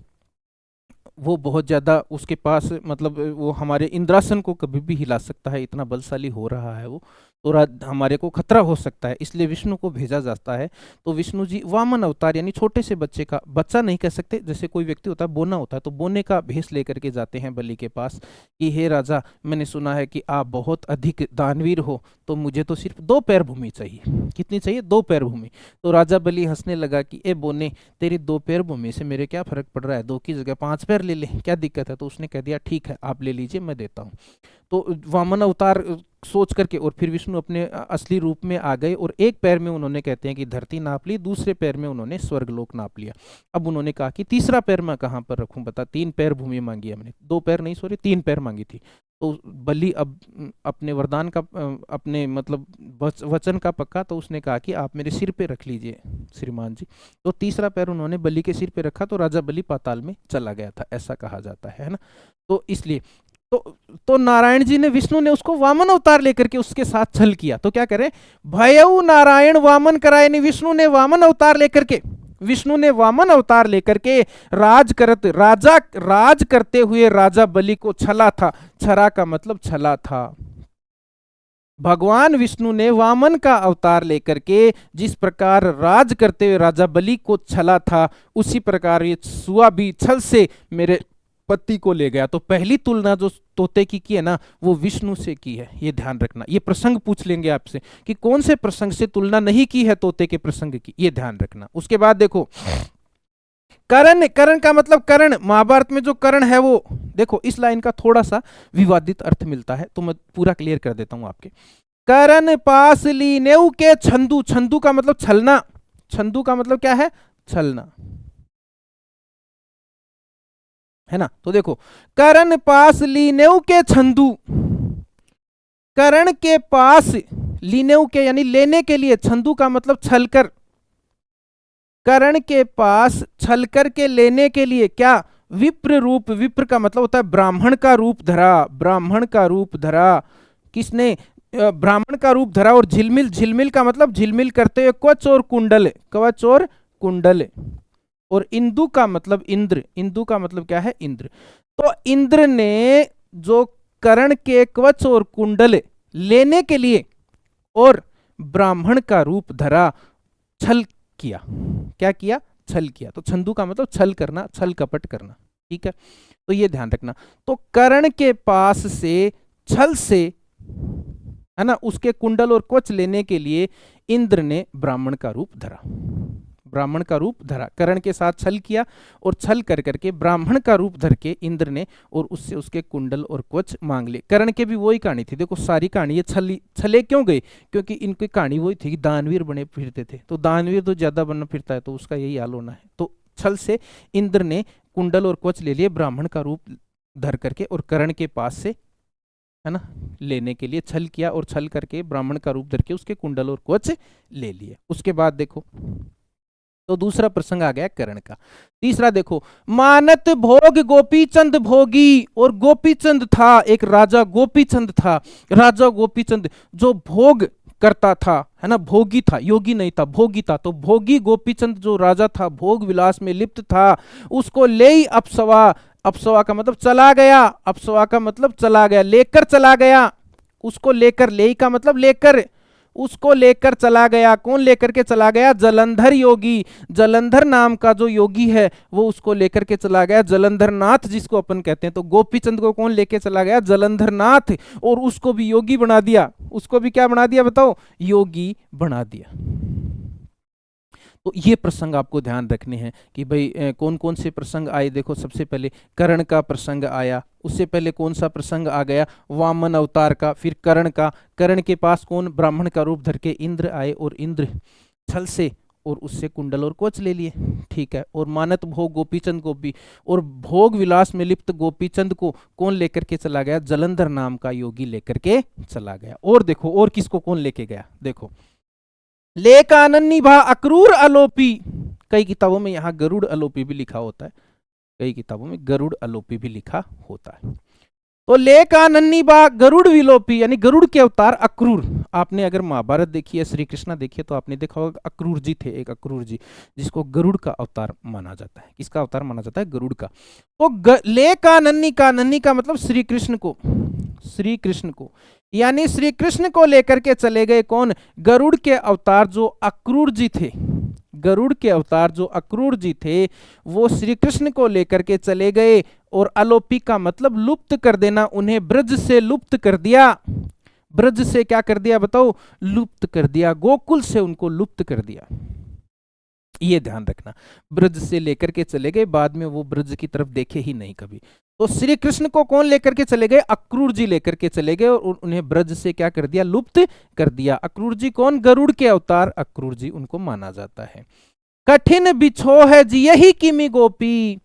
वो बहुत ज्यादा उसके पास, मतलब वो हमारे इंद्रासन को कभी भी हिला सकता है, इतना बलशाली हो रहा है वो, तो हमारे को खतरा हो सकता है, इसलिए विष्णु को भेजा जाता है। तो विष्णु जी वामन अवतार, यानी छोटे से बच्चे का, बच्चा नहीं कह सकते, जैसे कोई व्यक्ति होता है बोना होता है, तो बोने का भेष लेकर के जाते हैं बलि के पास कि हे राजा, मैंने सुना है कि आप बहुत अधिक दानवीर हो, तो मुझे तो सिर्फ 2 पैर भूमि चाहिए। कितनी चाहिए? 2 पैर भूमि। तो राजा बलि हंसने लगा कि ए बोने, तेरी 2 पैर भूमि से मेरे क्या फर्क पड़ रहा है, 2 की जगह 5 पैर ले ले, क्या दिक्कत है? तो उसने कह दिया ठीक है, आप ले लीजिए, मैं देता हूँ। तो वामन अवतार सोच करके, और फिर विष्णु अपने असली रूप में आ गए, और एक पैर में उन्होंने, कहते हैं कि धरती नाप ली, दूसरे पैर में उन्होंने स्वर्गलोक नाप लिया। अब उन्होंने कहा कि तीसरा पैर मैं कहाँ पर रखूं, बता, 3 पैर भूमि मांगी हमने, 2 पैर नहीं, सॉरी 3 पैर मांगी थी। तो बलि अब अपने वरदान का, अपने मतलब वचन का पक्का, तो उसने कहा कि आप मेरे सिर पे रख लीजिए श्रीमान जी। तो तीसरा पैर उन्होंने बलि के सिर पे रखा, तो राजा बलि पाताल में चला गया था, ऐसा कहा जाता है ना। तो इसलिए तो नारायण जी ने, विष्णु ने उसको वामन अवतार लेकर के उसके साथ छल किया। तो क्या करें, भयउ नारायण वामन कराए, नहीं, विष्णु ने वामन अवतार लेकर के, विष्णु ने वामन अवतार लेकर के राज करते हुए राजा बलि को छला था। छरा का मतलब छला था। भगवान विष्णु ने वामन का अवतार लेकर के जिस प्रकार राज करते हुए राजा बलि को छला था, उसी प्रकार ये सुआ भी छल से मेरे पति को ले गया। तो पहली तुलना जो तोते की है ना, वो विष्णु से की है, ये ध्यान रखना। ये प्रसंग पूछ लेंगे आपसे कि कौन से प्रसंग से तुलना नहीं की है तोते के प्रसंग की, ये ध्यान रखना। उसके बाद देखो, कर्ण, कर्ण का मतलब कर्ण, महाभारत में जो कर्ण है वो, देखो इस लाइन का थोड़ा सा विवादित अर्थ मिलता है, तो मैं पूरा क्लियर कर देता हूं आपके। कर्ण पास लीनेऊ के छंदू, छंदू का मतलब छलना, छंदू का मतलब क्या है, छलना, है ना। तो देखो, कर्ण पास लीनेऊ के छंदू, कर्ण के पास, लीनेऊ के यानी लेने के लिए, छंदू का मतलब छलकर, कर्ण के पास छलकर के लेने के लिए क्या, विप्र रूप, विप्र का मतलब होता है ब्राह्मण का रूप धरा, ब्राह्मण का रूप धरा। किसने? ब्राह्मण का रूप धरा। और झिलमिल, झिलमिल का मतलब झिलमिल करते हुए कवच और कुंडल, कवच और कुंडल। और इंदु का मतलब इंद्र, इंदु का मतलब क्या है, इंद्र। तो इंद्र ने जो कर्ण के कवच और कुंडल लेने के लिए और ब्राह्मण का रूप धरा, छल किया। क्या किया? छल किया। तो छंदू का मतलब छल करना, छल कपट करना, ठीक है। तो ये ध्यान रखना। तो कर्ण के पास से छल से, है ना, उसके कुंडल और कवच लेने के लिए इंद्र ने ब्राह्मण का रूप धरा, ब्राह्मण का रूप धरा, कर्ण के साथ छल किया, और छल कर करके ब्राह्मण का रूप धर के इंद्र ने, और उससे उसके कुंडल और कवच मांग लिए। कर्ण के भी वही कहानी थी, देखो सारी कहानी, ये छले क्यों गए, क्योंकि इनकी कहानी वही थी कि दानवीर बने फिरते थे, तो दानवीर तो ज्यादा बनना फिरता है, तो उसका यही हाल होना है। तो छल से इंद्र ने कुंडल और कवच ले लिए, ब्राह्मण का रूप धर करके, और कर्ण के पास से, है ना, लेने के लिए छल किया, और छल करके ब्राह्मण का रूप धर के उसके कुंडल और कवच ले लिए। उसके बाद देखो, तो दूसरा प्रसंग आ गया कर्ण का। तीसरा देखो, मानत भोग गोपीचंद भोगी, और गोपीचंद था, एक राजा गोपीचंद था। राजा गोपीचंद जो भोग करता था, है ना, भोगी था, योगी नहीं था, भोगी था। तो भोगी गोपीचंद जो राजा था, भोग विलास में लिप्त था, उसको ले अप्सवा, अप्सवा का मतलब चला गया, अप्सवा का मतलब चला गया, लेकर चला गया, उसको लेकर, ले का मतलब लेकर, उसको लेकर चला गया। कौन लेकर के चला गया? जलंधर योगी, जलंधर नाम का जो योगी है वो उसको लेकर के चला गया, जलंधर नाथ जिसको अपन कहते हैं। तो गोपीचंद को कौन लेके चला गया? जलंधर नाथ, और उसको भी योगी बना दिया। उसको भी क्या बना दिया बताओ? योगी बना दिया। तो ये प्रसंग आपको ध्यान रखने हैं कि भाई कौन कौन से प्रसंग आए। देखो सबसे पहले कर्ण का प्रसंग आया, उससे पहले कौन सा प्रसंग आ गया, वामन अवतार का, फिर कर्ण का। कर्ण के पास कौन ब्राह्मण का रूप धर के इंद्र आए और इंद्र छल से और उससे कुंडल और कोच ले लिए, ठीक है। और मानत भोग गोपीचंद को भी, और भोग विलास में लिप्त गोपीचंद को कौन लेकर के चला गया, जलंधर नाम का योगी लेकर के चला गया। और देखो और किसको कौन लेके गया, देखो लेक आनन्नी भा अक्रूर अलोपी, कई किताबों में यहाँ गरुड़ अलोपी भी लिखा होता है, कई किताबों में गरुड़ अलोपी भी लिखा होता है। तो लेक आनन्नी बा गरुड़ विलोपी, यानी गरुड़ के अवतार अक्रूर। आपने अगर महाभारत देखी है, श्री कृष्णा देखी है, तो आपने देखा होगा अक्रूर जी थे, एक अक्रूर जी जिसको गरुड़ का अवतार माना जाता है। किसका अवतार माना जाता है, गरुड़ का। तो लेक आनन्नी का, नन्नी का मतलब श्री कृष्ण को, श्री कृष्ण को, यानी श्री कृष्ण को लेकर के चले गए कौन, गरुड़ के अवतार जो अक्रूर जी थे। गरुड़ के अवतार जो अक्रूर जी थे वो श्री कृष्ण को लेकर के चले गए। और अलोपी का मतलब लुप्त कर देना, उन्हें ब्रज से लुप्त कर दिया। ब्रज से क्या कर दिया बताओ, लुप्त कर दिया, गोकुल से उनको लुप्त कर दिया। ये ध्यान रखना, ब्रज से लेकर के चले गए, बाद में वो ब्रज की तरफ देखे ही नहीं कभी। तो श्री कृष्ण को कौन लेकर के चले गए, अक्रूर जी लेकर के चले गए, और उन्हें ब्रज से क्या कर दिया, लुप्त कर दिया। अक्रूर जी कौन, गरुड़ के अवतार अक्रूर जी उनको माना जाता है। कठिन बिछो है जी यही किमी गोपी,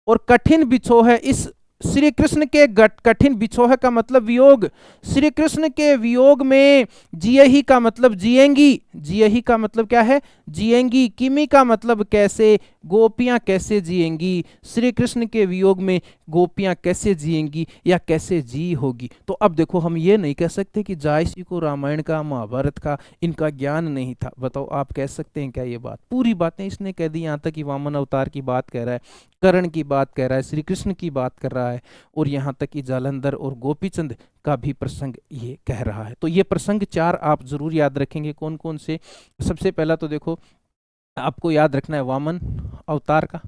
और कठिन बिछो है इस श्री कृष्ण के कठिन बिछोह का मतलब वियोग, श्री कृष्ण के वियोग में जियही का मतलब जिएंगी, जियही का मतलब क्या है, जिएंगी, किमी का मतलब कैसे, गोपियां कैसे जिएंगी, श्री कृष्ण के वियोग में गोपियां कैसे जिएंगी या कैसे जी होगी। तो अब देखो हम ये नहीं कह सकते कि जायसी को रामायण का महाभारत का इनका ज्ञान नहीं था। बताओ आप कह सकते हैं क्या ये बात, पूरी बातें इसने कह दी, यहाँ तक कि वामन अवतार की बात कह रहा है, कर्ण की बात कह रहा है, श्री कृष्ण की बात कर रहा है, और यहाँ तक कि जालंधर और गोपीचंद का भी प्रसंग ये कह रहा है। तो ये प्रसंग चार आप जरूर याद रखेंगे, कौन कौन से। सबसे पहला तो देखो आपको याद रखना है वामन अवतार का,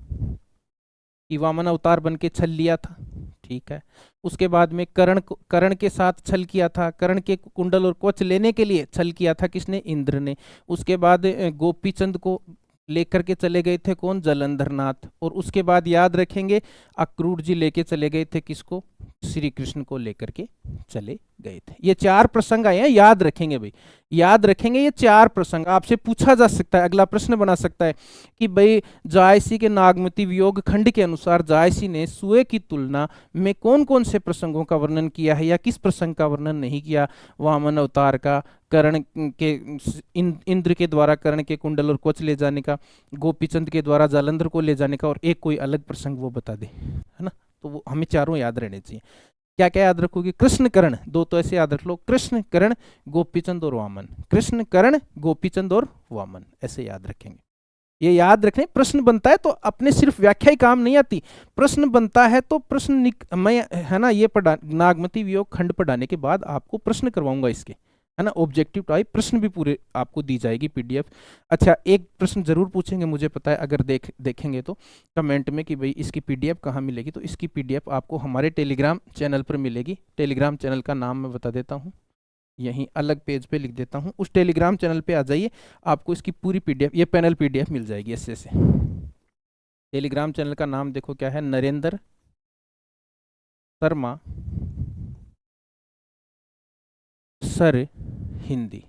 कि वामन अवतार बन के छल लिया था, ठीक है। उसके बाद में कर्ण के साथ छल किया था, कर्ण के कुंडल और कवच लेने के लिए छल किया था किसने, इंद्र ने। उसके बाद गोपीचंद को लेकर के चले गए थे कौन, जलंधर नाथ। और उसके बाद याद रखेंगे अक्रूर जी लेके चले गए थे किसको, श्री कृष्ण को लेकर के चले गए थे। ये चार प्रसंग आए हैं, याद रखेंगे भाई, याद रखेंगे ये चार प्रसंग। आपसे पूछा जा सकता है, अगला प्रश्न बना सकता है कि भाई जायसी के नागमती वियोग खंड के अनुसार जायसी ने सुए की तुलना में कौन कौन से प्रसंगों का वर्णन किया है या किस प्रसंग का वर्णन नहीं किया, वामन अवतार का, कर्ण के इंद्र के द्वारा कर्ण के कुंडल और कवच ले जाने का, गोपीचंद के द्वारा जालंधर को ले जाने का, और एक कोई अलग प्रसंग वो बता दे, है ना। तो वो हमें चारों याद रहने चाहिए। क्या क्या याद रखोगे, कृष्ण कर्ण, दो तो ऐसे याद रख लो, कृष्ण कर्ण गोपीचंद और वामन, कृष्ण कर्ण गोपीचंद और वामन, ऐसे याद रखेंगे। ये याद रखें, प्रश्न बनता है तो अपने सिर्फ व्याख्या ही काम नहीं आती, प्रश्न बनता है तो प्रश्न मैं है ना ये पढ़ा, नागमती वियोग खंड पढ़ाने के बाद आपको प्रश्न करवाऊंगा इसके, है ना, ऑब्जेक्टिव टाइप प्रश्न भी पूरे आपको दी जाएगी पीडीएफ। अच्छा एक प्रश्न जरूर पूछेंगे, मुझे पता है, अगर देखेंगे तो कमेंट में कि भाई इसकी पीडीएफ कहाँ मिलेगी। तो इसकी पीडीएफ आपको हमारे टेलीग्राम चैनल पर मिलेगी। टेलीग्राम चैनल का नाम मैं बता देता हूँ, यहीं अलग पेज पे लिख देता हूँ, उस टेलीग्राम चैनल पे आ जाइए, आपको इसकी पूरी पीडीएफ, ये पैनल पीडीएफ मिल जाएगी ऐसे से। टेलीग्राम चैनल का नाम देखो क्या है, नरेंद्र शर्मा सर हिंदी,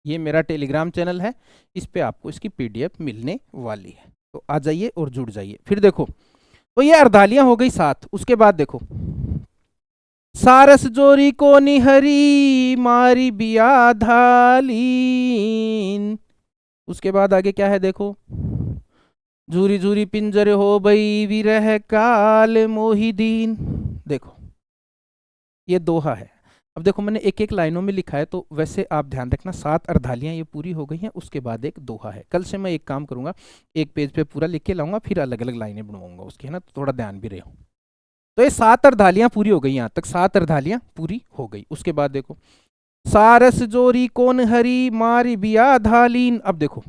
ये मेरा टेलीग्राम चैनल है, इस पे आपको इसकी पीडीएफ मिलने वाली है। तो आ जाइए और जुड़ जाइए। फिर देखो तो ये अर्धालियां हो गई 7। उसके बाद देखो सारस जोरी को निहरी मारी बिया धालीन। उसके बाद आगे क्या है देखो, झूरी झूरी पिंजर हो बई विरह काल मोही दीन। देखो ये दोहा है। अब देखो मैंने एक एक लाइनों में लिखा है, तो वैसे आप ध्यान रखना 7 अर्धालियां ये पूरी हो गई हैं, उसके बाद एक दोहा है। कल से मैं एक काम करूंगा, एक पेज पे पूरा लिख के लाऊंगा, फिर अलग अलग लाइनें बनवाऊंगा उसकी, है ना, तो थोड़ा ध्यान भी रहे। तो ये 7 अर्धालियां पूरी हो गई, यहां तक 7 अर्धालियां पूरी हो गई। उसके बाद देखो सारस जोरी कौन हरी मारी बिया धालीन। अब देखो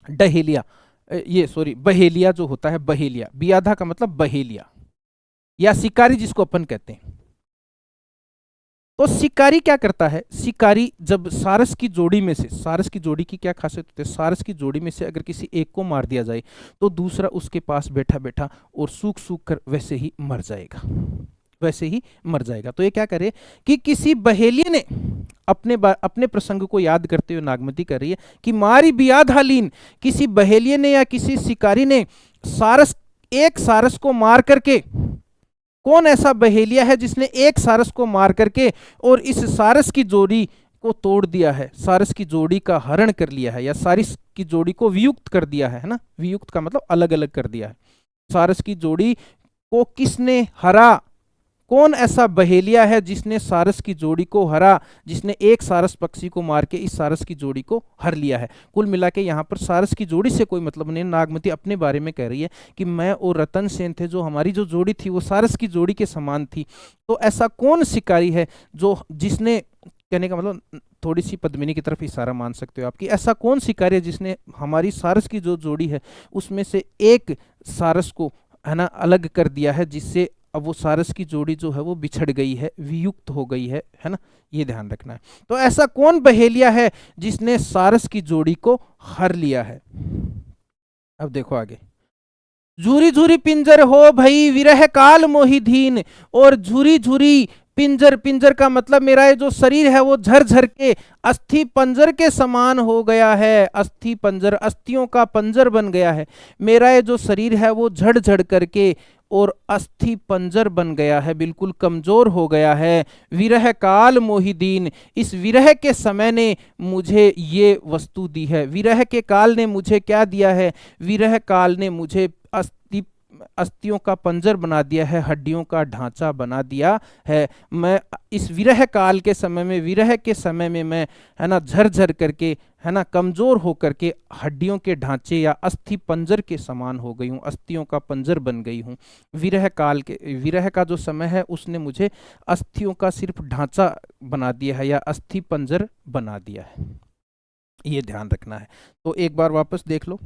डहेलिया, ये सॉरी बहेलिया जो होता है, बहेलिया, बियाधा का मतलब बहेलिया या शिकारी जिसको अपन कहते हैं। तो शिकारी क्या करता है, शिकारी जब सारस की जोड़ी में से, सारस की जोड़ी की क्या खासियत होती है, सारस की जोड़ी में से अगर किसी एक को मार दिया जाए तो दूसरा उसके पास बैठा बैठा और सूख सूख कर वैसे ही मर जाएगा, वैसे ही मर जाएगा। तो ये क्या करे कि किसी बहेलिये ने अपने प्रसंग को याद करते हुए नागमती कर रही है कि मारी बियाधालीन, किसी बहेलिये ने या किसी शिकारी ने सारस, एक सारस को मार करके, कौन ऐसा बहेलिया है जिसने एक सारस को मार करके और इस सारस की जोड़ी को तोड़ दिया है, सारस की जोड़ी का हरण कर लिया है, या सारस की जोड़ी को वियुक्त कर दिया है ना, वियुक्त का मतलब अलग अलग कर दिया है। सारस की जोड़ी को किसने हरा, कौन ऐसा बहेलिया है जिसने सारस की जोड़ी को हरा, जिसने एक सारस पक्षी को मार के इस सारस की जोड़ी को हर लिया है। कुल मिला के यहाँ पर सारस की जोड़ी से कोई मतलब नहीं, नागमती अपने बारे में कह रही है कि मैं और रतन सेन थे, जो हमारी जो जोड़ी थी वो सारस की जोड़ी के समान थी। तो ऐसा कौन शिकारी है जो, जिसने, कहने का मतलब थोड़ी सी पद्मिनी की तरफ इशारा मान सकते हो आपकी, ऐसा कौन शिकारी है जिसने हमारी सारस की जो जोड़ी है उसमें से एक सारस को, है ना, अलग कर दिया है, जिससे अब वो सारस की जोड़ी जो है वो बिछड़ गई है, वियुक्त हो गई है ना, ये ध्यान रखना है। तो ऐसा कौन बहेलिया है जिसने सारस की जोड़ी को हर लिया है। अब देखो आगे, झूरी झूरी पिंजर हो भई विरह काल मोहिधीन, और झूरी झूरी पिंजर, पिंजर का मतलब मेरा ये जो शरीर है वो झरझर के अस्थि पंजर के समान हो गया है, अस्थि पंजर, अस्थियों का पंजर बन गया है। मेरा ये जो शरीर है वो झड़ झड़ करके और अस्थि पंजर बन गया है, बिल्कुल कमजोर हो गया है। विरह काल मोहिदीन, इस विरह के समय ने मुझे ये वस्तु दी है, विरह के काल ने मुझे क्या दिया है, विरह काल ने मुझे अस्थियों का पंजर बना दिया है, हड्डियों का ढांचा बना दिया है। मैं इस विरह काल के समय में, विरह के समय में मैं, है ना, झरझर करके, है ना, कमजोर होकर के हड्डियों के ढांचे या अस्थि पंजर के समान हो गई हूँ, अस्थियों का पंजर बन गई हूँ। विरह काल के, विरह का जो समय है उसने मुझे अस्थियों का सिर्फ ढांचा बना दिया है या अस्थि पंजर बना दिया है, ये ध्यान रखना है। तो एक बार वापस देख लो,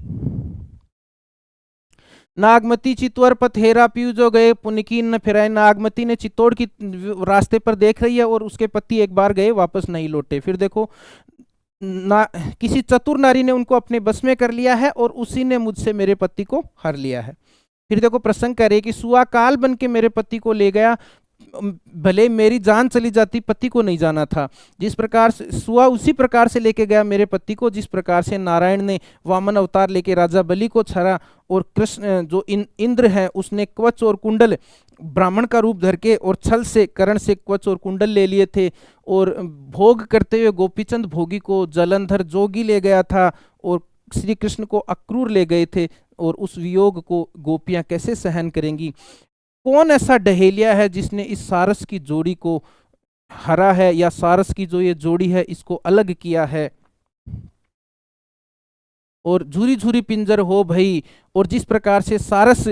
नागमती चित्तौड़ पथेरा पीयू जो गए पुनकीन न फिराए। नागमती ने चित्तौड़ की रास्ते पर देख रही है और उसके पति एक बार गए वापस नहीं लौटे। फिर देखो ना, किसी चतुर नारी ने उनको अपने बस में कर लिया है और उसी ने मुझसे मेरे पति को हर लिया है। फिर देखो प्रसंग करे कि सुआ काल बन के मेरे पति को ले गया, भले मेरी जान चली जाती पति को नहीं जाना था। जिस प्रकार से सुआ उसी प्रकार से लेके गया मेरे पति को जिस प्रकार से नारायण ने वामन अवतार लेके राजा बलि को छरा, और कृष्ण जो इंद्र है उसने कवच और कुंडल ब्राह्मण का रूप धर के और छल से, करण से कवच और कुंडल ले लिए थे, और भोग करते हुए गोपीचंद भोगी को जलंधर जोगी ले गया था, और श्री कृष्ण को अक्रूर ले गए थे, और उस वियोग को गोपियां कैसे सहन करेंगी। कौन ऐसा डहेलिया है जिसने इस सारस की जोड़ी को हरा है, या सारस की जो ये जोड़ी है इसको अलग किया है। और झूरी झूरी पिंजर हो भई, और जिस प्रकार से सारस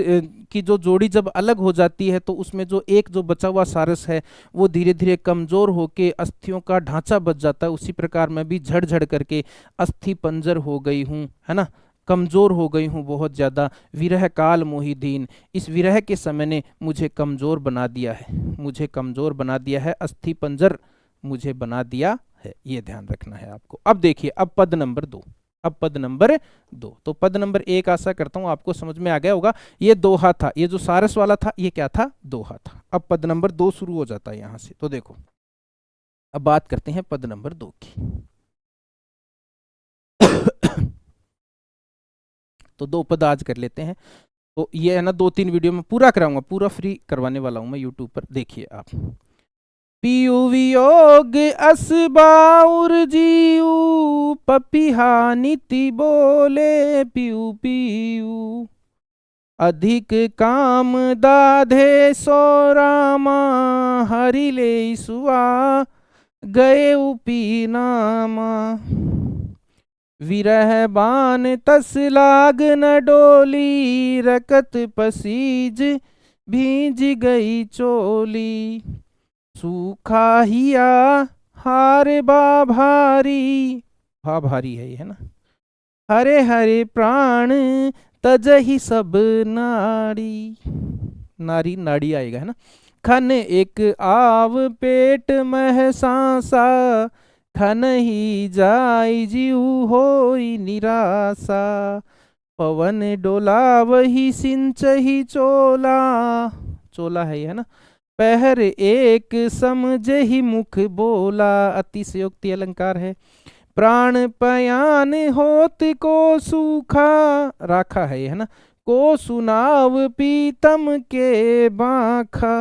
की जो जोड़ी जब अलग हो जाती है तो उसमें जो एक जो बचा हुआ सारस है वो धीरे धीरे कमजोर होके अस्थियों का ढांचा बच जाता है, उसी प्रकार मैं भी झड़ झड़ करके अस्थि पंजर हो गई हूँ, है ना, कमजोर हो गई हूँ बहुत ज्यादा। विरह काल मोहिदीन, इस विरह के समय ने मुझे कमजोर बना दिया है, मुझे कमजोर बना दिया है, अस्थि पंजर मुझे बना दिया है, ये ध्यान रखना है आपको। अब देखिए, अब पद नंबर 2, अब पद नंबर 2। तो पद नंबर 1 आशा करता हूं आपको समझ में आ गया होगा, ये दोहा था, ये जो सारस वाला था ये क्या था, दोहा था। अब पद नंबर 2 शुरू हो जाता है यहां से। तो देखो अब बात करते हैं पद नंबर 2 की। तो 2 पद आज कर लेते हैं। तो ये है ना 2-3 वीडियो में पूरा कराऊंगा, पूरा फ्री करवाने वाला हूं मैं यूट्यूब पर, देखिए आप। पियु वियोग अस बाउर जीऊ, पपिहा नीति बोले पियु पियु। अधिक काम दाधे सो रामा, हरि ले सुआ गए उपी नामा। विरह बान तस लाग न डोली, रकत पसीज भीज गई चोली। सूखा हिया हार बा भारी, भा भारी है ये, है ना। हरे हरे प्राण तजहि सब नाड़ी, नारी नाड़ी आएगा, है ना। खन एक आव पेट मह सांसा, खन ही जाई जीव होई निराशा। पवन डोला वही सिंचही चोला, चोला है ना, पहर एक समझे ही मुख बोला, अतिशयोक्ति अलंकार है। प्राण पयान होत को सूखा, राखा है ना, को सुनाव पीतम के बाखा।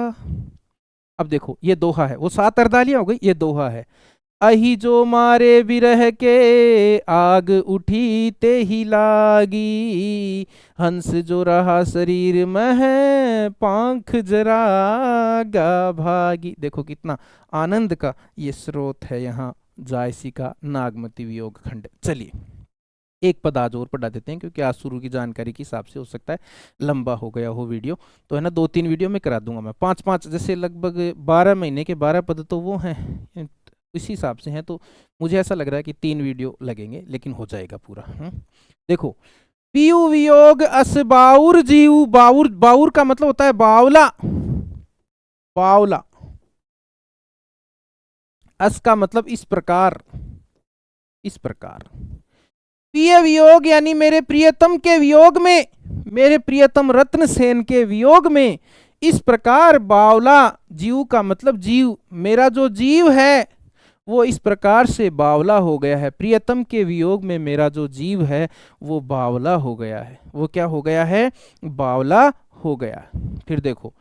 अब देखो ये दोहा है, वो 7 अर्दालियां हो गई, ये दोहा है। अहि जो मारे विरह के, आग उठी ते ही लागी, हंस जो रहा शरीर मह, पांख जरागा भागी। देखो कितना आनंद का ये स्रोत है यहाँ जायसी का नागमती वियोग खंड। चलिए एक पद आज और पढ़ा देते हैं, क्योंकि आज शुरू की जानकारी के हिसाब से हो सकता है लंबा हो गया हो वीडियो, तो है ना 2-3 वीडियो में करा दूंगा मैं। 5-5 जैसे लगभग 12 महीने के 12 पद तो वो हैं, इसी हिसाब से हैं, तो मुझे ऐसा लग रहा है कि 3 वीडियो लगेंगे, लेकिन हो जाएगा पूरा। देखो, पीयू वियोग अस बाउर जीव, बाउर, बाउर का मतलब होता है बावला, बावला। अस का मतलब इस प्रकार, इस प्रकार। प्रिय वियोग यानी मेरे प्रियतम के वियोग में, मेरे प्रियतम रत्न सेन के वियोग में इस प्रकार बावला, जीव का मतलब जीव, मेरा जो जीव है वो इस प्रकार से बावला हो गया है। प्रियतम के वियोग में मेरा जो जीव है वो बावला हो गया है। वो क्या हो गया है? बावला हो गया। फिर देखो,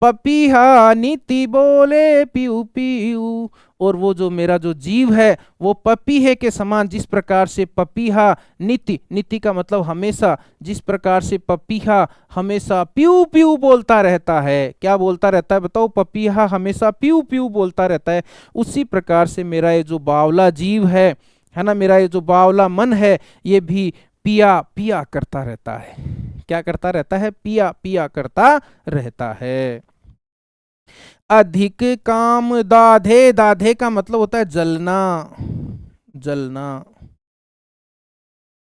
पपीहा नीति बोले पीऊ पीऊ, और वो जो मेरा जो जीव है वो पपीहे के समान, जिस प्रकार से पपीहा नीति, नीति का मतलब हमेशा, जिस प्रकार से पपीहा हमेशा पीऊ पीऊ बोलता रहता है। क्या बोलता रहता है बताओ? पपीहा हमेशा पीऊ पीऊ बोलता रहता है। उसी प्रकार से मेरा ये जो बावला जीव है ना, मेरा ये जो बावला मन है, ये भी पिया पिया करता रहता है। क्या करता रहता है? पिया पिया करता रहता है। अधिक काम दाधे, दाधे का मतलब होता है जलना, जलना।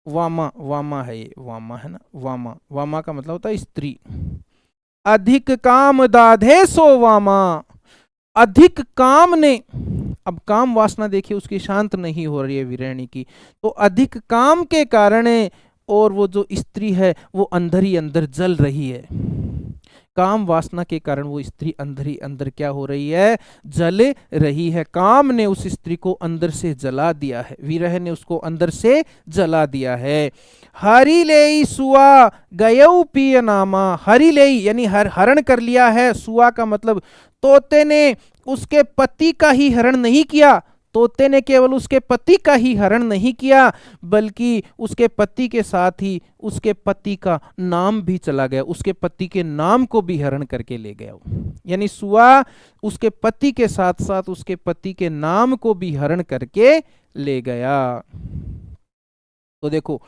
वामा, वामा है ये, वामा है ना, वामा, वामा का मतलब होता है स्त्री। अधिक काम दाधे सो वामा, अधिक काम ने, अब काम वासना देखिए उसकी शांत नहीं हो रही है विरहणी की, तो अधिक काम के कारण और वो जो स्त्री है वो अंदर ही अंदर जल रही है। काम वासना के कारण वो स्त्री अंदर ही अंदर क्या हो रही है? जल रही है। काम ने उस स्त्री को अंदर से जला दिया है, विरह ने उसको अंदर से जला दिया है। हरि लेई सुआ गयऊ पिय नामा, हरि लेई यानी हरण कर लिया है। सुआ का मतलब तोते ने उसके पति का ही हरण नहीं किया, तोते ने केवल उसके पति का ही हरण नहीं किया, बल्कि उसके पति के साथ ही उसके पति का नाम भी चला गया, उसके पति के नाम को भी हरण करके ले गया। यानी सुआ उसके पति के साथ साथ उसके पति के नाम को भी हरण करके ले गया। तो देखो,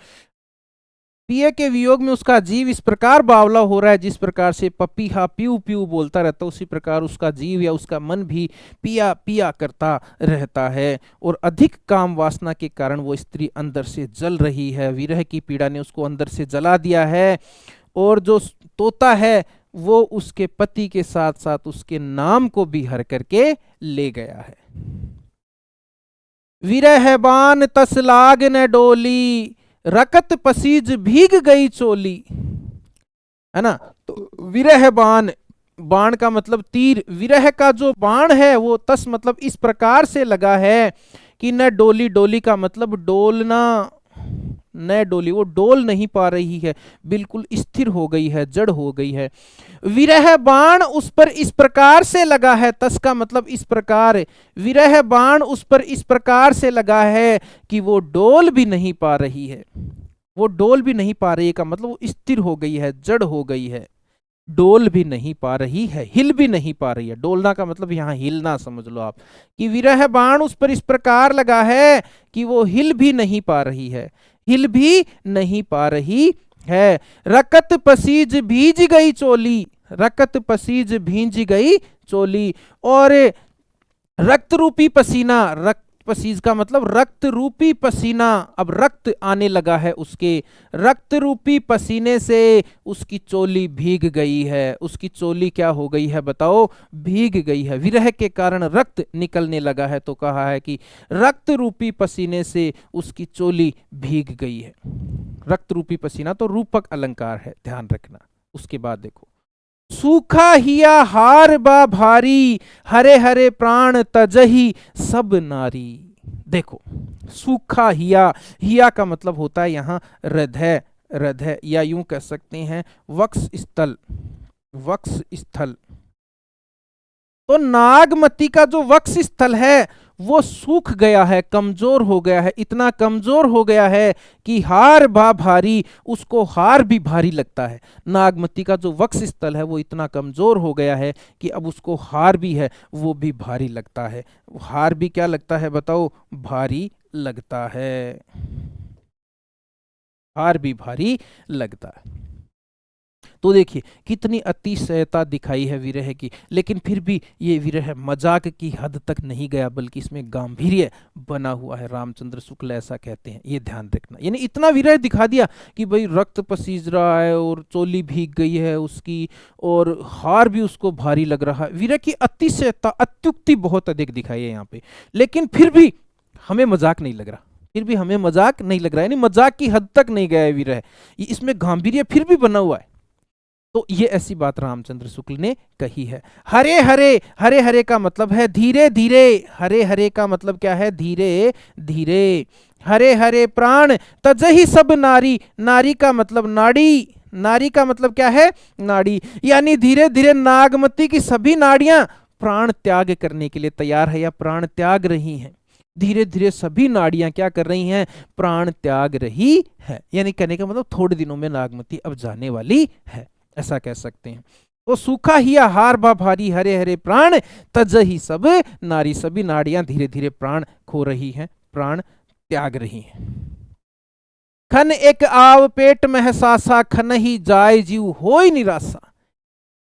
पिए के वियोग में उसका जीव इस प्रकार बावला हो रहा है, जिस प्रकार से पपीहा पीऊ पीऊ बोलता रहता है, उसी प्रकार उसका जीव या उसका मन भी पिया पिया करता रहता है। और अधिक काम वासना के कारण वो स्त्री अंदर से जल रही है, विरह की पीड़ा ने उसको अंदर से जला दिया है। और जो तोता है वो उसके पति के साथ साथ उसके नाम को भी हर करके ले गया है। विरह बान तस लाग न डोली, रकत पसीज भीग गई चोली, है ना। तो विरह बाण, बाण का मतलब तीर, विरह का जो बाण है वो तस मतलब इस प्रकार से लगा है कि न डोली, डोली का मतलब डोलना, न डोली, वो डोल नहीं पा रही है, बिल्कुल स्थिर हो गई है, जड़ हो गई है। विरह बाण उस पर इस प्रकार से लगा है, तस का मतलब इस प्रकार, विरह बाण उस पर इस प्रकार से लगा है कि वो डोल भी नहीं पा रही है, वो डोल भी नहीं पा रही है का मतलब वो स्थिर हो गई है, जड़ हो गई है, डोल भी नहीं पा रही है, हिल भी नहीं पा रही है। डोलना का मतलब यहाँ हिलना समझ लो आप, कि विरह बाण उस पर इस प्रकार लगा है कि वो हिल भी नहीं पा रही है, हिल भी नहीं पा रही है। रकत पसीज भीज गई चोली, रकत पसीज भींज गई चोली, और रक्त रूपी पसीना, पसीज का मतलब रक्त रूपी पसीना, अब रक्त आने लगा है उसके, रक्त रूपी पसीने से उसकी चोली भीग गई है। उसकी चोली क्या हो गई है बताओ? भीग गई है, विरह के कारण रक्त निकलने लगा है, तो कहा है कि रक्त रूपी पसीने से उसकी चोली भीग गई है। रक्त रूपी पसीना तो रूपक अलंकार है, ध्यान रखना। उसके बाद देखो, सूखा हिया हार बा भारी, हरे हरे प्राण तजही सब नारी। देखो, सूखा हिया, हिया का मतलब होता है यहाँ हृदय, हृदय, या यूं कह सकते हैं वक्ष स्थल, वक्ष स्थल। तो नागमती का जो वक्ष स्थल है वो सूख गया है, कमजोर हो गया है, इतना कमजोर हो गया है कि हार बा भारी, उसको हार भी भारी लगता है। नागमती का जो वक्ष स्थल है वो इतना कमजोर हो गया है कि अब उसको हार भी है वो भी भारी लगता है। हार भी क्या लगता है बताओ? भारी लगता है, हार भी भारी लगता है। तो देखिए कितनी अतिशयता दिखाई है विरह की, लेकिन फिर भी ये विरह मजाक की हद तक नहीं गया, बल्कि इसमें गांधीर्य बना हुआ है। रामचंद्र शुक्ल ऐसा कहते हैं, ये ध्यान रखना। यानी इतना विरह दिखा दिया कि भाई रक्त पसीज रहा है और चोली भीग गई है उसकी, और हार भी उसको भारी लग रहा है। विरह की अतिशयता, अत्युक्ति बहुत अधिक दिखाई है यहाँ पे, लेकिन फिर भी हमें मजाक नहीं लग रहा, फिर भी हमें मजाक नहीं लग रहा है, यानी मजाक की हद तक नहीं गया है विरह, इसमें गांधीर्य फिर भी बना हुआ है। तो ये ऐसी बात रामचंद्र शुक्ल ने कही है। हरे हरे, हरे हरे का मतलब है धीरे धीरे, हरे हरे का मतलब क्या है? धीरे धीरे। हरे हरे प्राण तजही सब नारी, नारी का मतलब नाड़ी, नारी का मतलब क्या है? नाड़ी। यानी धीरे धीरे नागमती की सभी नाड़ियां प्राण त्याग करने के लिए तैयार है या प्राण त्याग रही हैं। धीरे धीरे सभी नाड़ियां क्या कर रही हैं? प्राण त्याग रही है। यानी कहने का मतलब थोड़े दिनों में नागमती अब जाने वाली है, ऐसा कह सकते हैं। तो सूखा हिया हार बा भारी, हरे हरे प्राण तजही सब नारी, सभी नाड़ियां धीरे धीरे प्राण खो रही हैं, प्राण त्याग रही हैं। खन एक आव पेट में सासा, खन ही जाय जीव होय निराशा,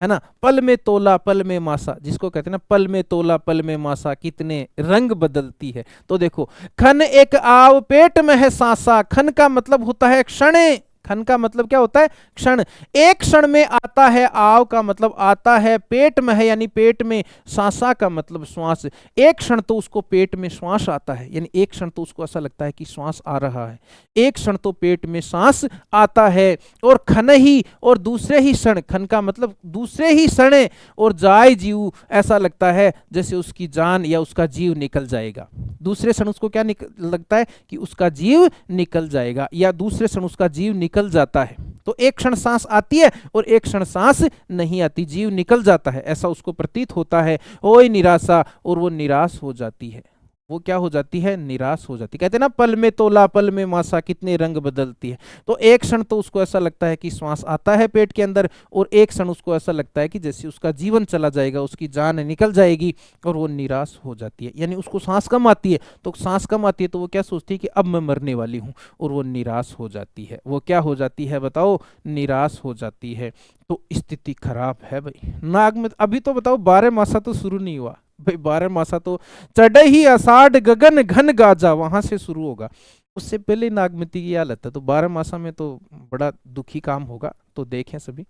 है ना। पल में तोला पल में मासा, जिसको कहते हैं ना पल में तोला पल में मासा, कितने रंग बदलती है। तो देखो, खन एक आव पेट में है सांसा, खन का मतलब होता है क्षण, खन का मतलब क्या होता है? क्षण। एक क्षण में आता है, आव का मतलब आता है, पेट में है यानी पेट में, सांसा का मतलब श्वास। एक क्षण तो उसको पेट में श्वास आता है, यानी एक क्षण तो उसको ऐसा लगता है कि श्वास आ रहा है, एक क्षण तो पेट में सांस आता है। और खन ही, और दूसरे ही क्षण, खन का मतलब दूसरे ही क्षण, और जाय जीव, ऐसा लगता है जैसे उसकी जान या उसका जीव निकल जाएगा। दूसरे क्षण उसको क्या लगता है? कि उसका जीव निकल जाएगा, या दूसरे क्षण उसका जीव निकल जाता है। तो एक क्षण सांस आती है और एक क्षण सांस नहीं आती, जीव निकल जाता है, ऐसा उसको प्रतीत होता है। ओए निराशा, और वो निराश हो जाती है। वो क्या हो जाती है? निराश हो जाती है। कहते हैं ना पल में तोला पल में मासा, कितने रंग बदलती है। तो एक क्षण तो उसको ऐसा लगता है कि श्वास आता है पेट के अंदर, और एक क्षण उसको ऐसा लगता है कि जैसे उसका जीवन चला जाएगा, उसकी जान निकल जाएगी, और वो निराश हो जाती है। यानी उसको सांस कम आती है, तो सांस कम आती है तो वो क्या सोचती है कि अब मैं मरने वाली हूँ, और वो निराश हो जाती है। वो क्या हो जाती है बताओ? निराश हो जाती है। तो स्थिति खराब है भाई नाग में। अभी तो बताओ 12 मासा तो शुरू नहीं हुआ भाई, 12 मासा तो चढ़े ही आषाढ़ गगन घन गाजा, वहां से शुरू होगा, उससे पहले नागमती की हालत है। तो 12 मासा में तो बड़ा दुखी काम होगा। तो देखें सभी,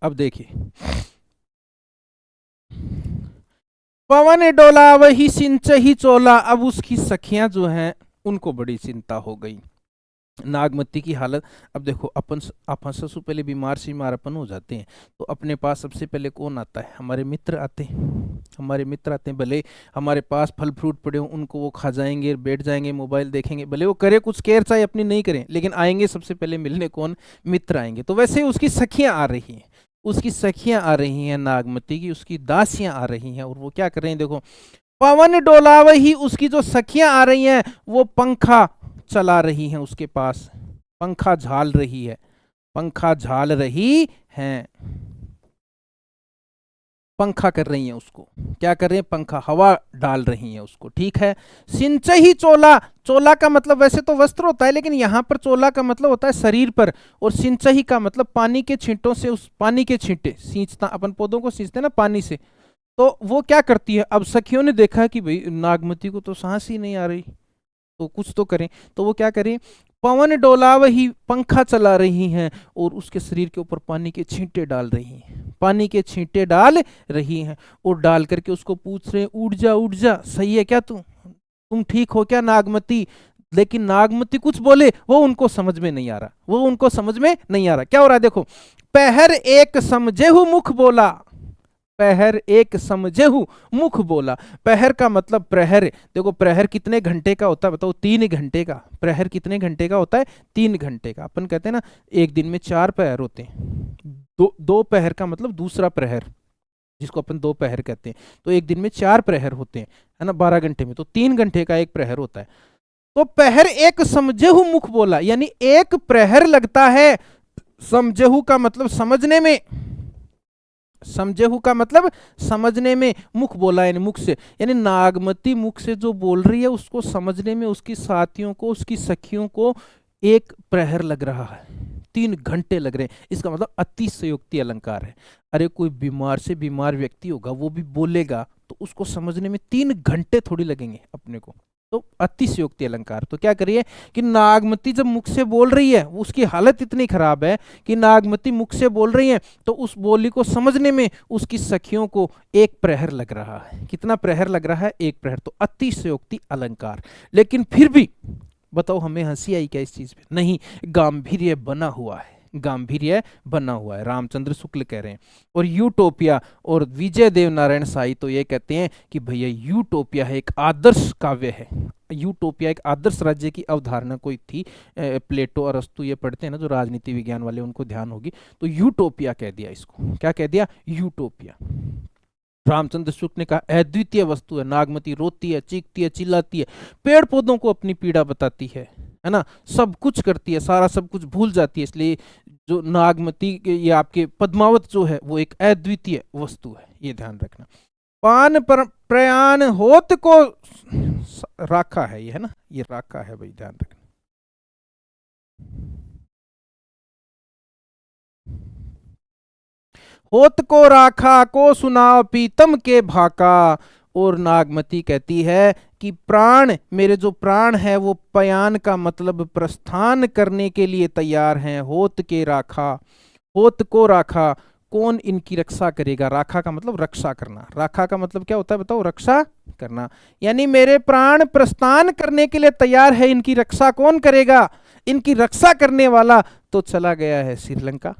अब देखिए, पवन डोला वही सिंच ही चोला। अब उसकी सखियां जो हैं उनको बड़ी चिंता हो गई। नागमती की हालत, अब देखो अपन सबसे पहले बीमार बीमार अपन हो जाते हैं, तो अपने पास सबसे पहले कौन आता है? हमारे मित्र आते हैं, हमारे मित्र आते हैं। भले हमारे पास फल फ्रूट पड़े हों, उनको वो खा जाएंगे, बैठ जाएंगे, मोबाइल देखेंगे, भले वो करे कुछ केयर चाहे अपनी नहीं करें, लेकिन आएंगे सबसे पहले मिलने कौन? मित्र आएंगे। तो वैसे ही उसकी सखियां आ रही हैं, उसकी सखियां आ रही हैं नागमती की, उसकी दासियां आ रही हैं, और वो क्या कर रही हैं? देखो, पवन डोलाव ही, उसकी जो सखियां आ रही हैं वो पंखा चला रही हैं, उसके पास पंखा झाल रही है, पंखा झाल रही हैं। पंखा कर रही हैं उसको, क्या कर रही हैं, पंखा, हवा डाल रही हैं उसको, ठीक है। सिंचही चोला, चोला का मतलब वैसे तो वस्त्र होता है, लेकिन यहाँ पर चोला का मतलब होता है शरीर पर, और सिंचही का मतलब पानी के छींटों से, उस पानी के छींटे, सींचता, अपन पौधों को सींचते हैं ना पानी से, तो वो क्या करती है, अब सखियों ने देखा कि भाई नागमती को तो सांस ही नहीं आ रही, तो कुछ तो करें, तो वो क्या करें, पवन डोला वही, पंखा चला रही हैं और उसके शरीर के ऊपर पानी के छींटे डाल रही हैं, पानी के छींटे डाल रही हैं, और डाल करके उसको पूछ रहे हैं, उठ जा, सही है क्या तुम ठीक हो क्या नागमती। लेकिन नागमती कुछ बोले, वो उनको समझ में नहीं आ रहा, वो उनको समझ में नहीं आ रहा, क्या हो रहा है देखो, पहर एक समझेहु मुख बोला, पहर एक समझेहु मुख बोला, पहर का मतलब प्रहर, देखो प्रहर कितने घंटे का होता है बताओ, 3 घंटे का, प्रहर कितने घंटे का होता है, 3 घंटे का, अपन कहते हैं ना एक दिन में 4 प्रहर होते हैं, दो प्रहर का मतलब दूसरा प्रहर, जिसको अपन 2 प्रहर कहते हैं, तो एक दिन में 4 प्रहर होते हैं, है ना, 12 घंटे में, तो 3 घंटे का एक प्रहर होता है। तो पहर एक समझेहु मुख बोला, यानी एक प्रहर लगता है, समझेहु का मतलब समझने में, समझेहु का मतलब समझने में, मुख बोला यानी मुख से, यानी नागमती मुख से जो बोल रही है उसको समझने में उसकी साथियों को, उसकी सखियों को 1 प्रहर लग रहा है, 3 घंटे लग रहे हैं, इसका मतलब अतिशयोक्ति अलंकार है। अरे कोई बीमार से बीमार व्यक्ति होगा, वो भी बोलेगा, तो उसको समझने में 3 घंटे थोड़ी लगेंगे अपने को, तो अतिशयोक्ति अलंकार। तो क्या करिए कि नागमती जब मुख से बोल रही है, उसकी हालत इतनी खराब है कि नागमती मुख से बोल रही है, तो उस बोली को समझने में उसकी सखियों को 1 प्रहर लग रहा है, कितना प्रहर लग रहा है, 1 प्रहर, तो अतिशयोक्ति अलंकार। लेकिन फिर भी बताओ हमें हंसी आई क्या इस चीज पे, नहीं, गांभीर्य बना हुआ है, गांभीर्य बना हुआ है, रामचंद्र शुक्ल कह रहे हैं। और यूटोपिया और विजय देव नारायण साई तो ये कहते हैं कि भैया यूटोपिया है एक आदर्श काव्य है, यूटोपिया एक आदर्श राज्य की अवधारणा कोई थी, प्लेटो अरस्तु ये पढ़ते हैं ना जो राजनीति विज्ञान वाले, उनको ध्यान होगी, तो यूटोपिया कह दिया इसको, क्या कह दिया, यूटोपिया। रामचंद्र शुक्ल ने कहा अद्वितीय वस्तु है, नागमती रोती है, चीखती है, चिल्लाती है, पेड़ पौधों को अपनी पीड़ा बताती है ना, सब कुछ करती है, सारा सब कुछ भूल जाती है, इसलिए जो नागमती ये आपके पद्मावत जो है वो एक अद्वितीय वस्तु है, ये ध्यान रखना। पान पर प्रयाण होत को राखा है, ये है ना, ये राखा है भाई, ध्यान रखना। होत को राखा को सुनाओ पीतम के भाका, और नागमती कहती है कि प्राण, मेरे जो प्राण है वो पयान का मतलब प्रस्थान करने के लिए तैयार हैं, होत के राखा, होत को राखा, कौन इनकी रक्षा करेगा, राखा का मतलब रक्षा करना, राखा का मतलब क्या होता है बताओ, रक्षा करना, यानी मेरे प्राण प्रस्थान करने के लिए तैयार है, इनकी रक्षा कौन करेगा, इनकी रक्षा करने वाला तो चला गया है श्रीलंका,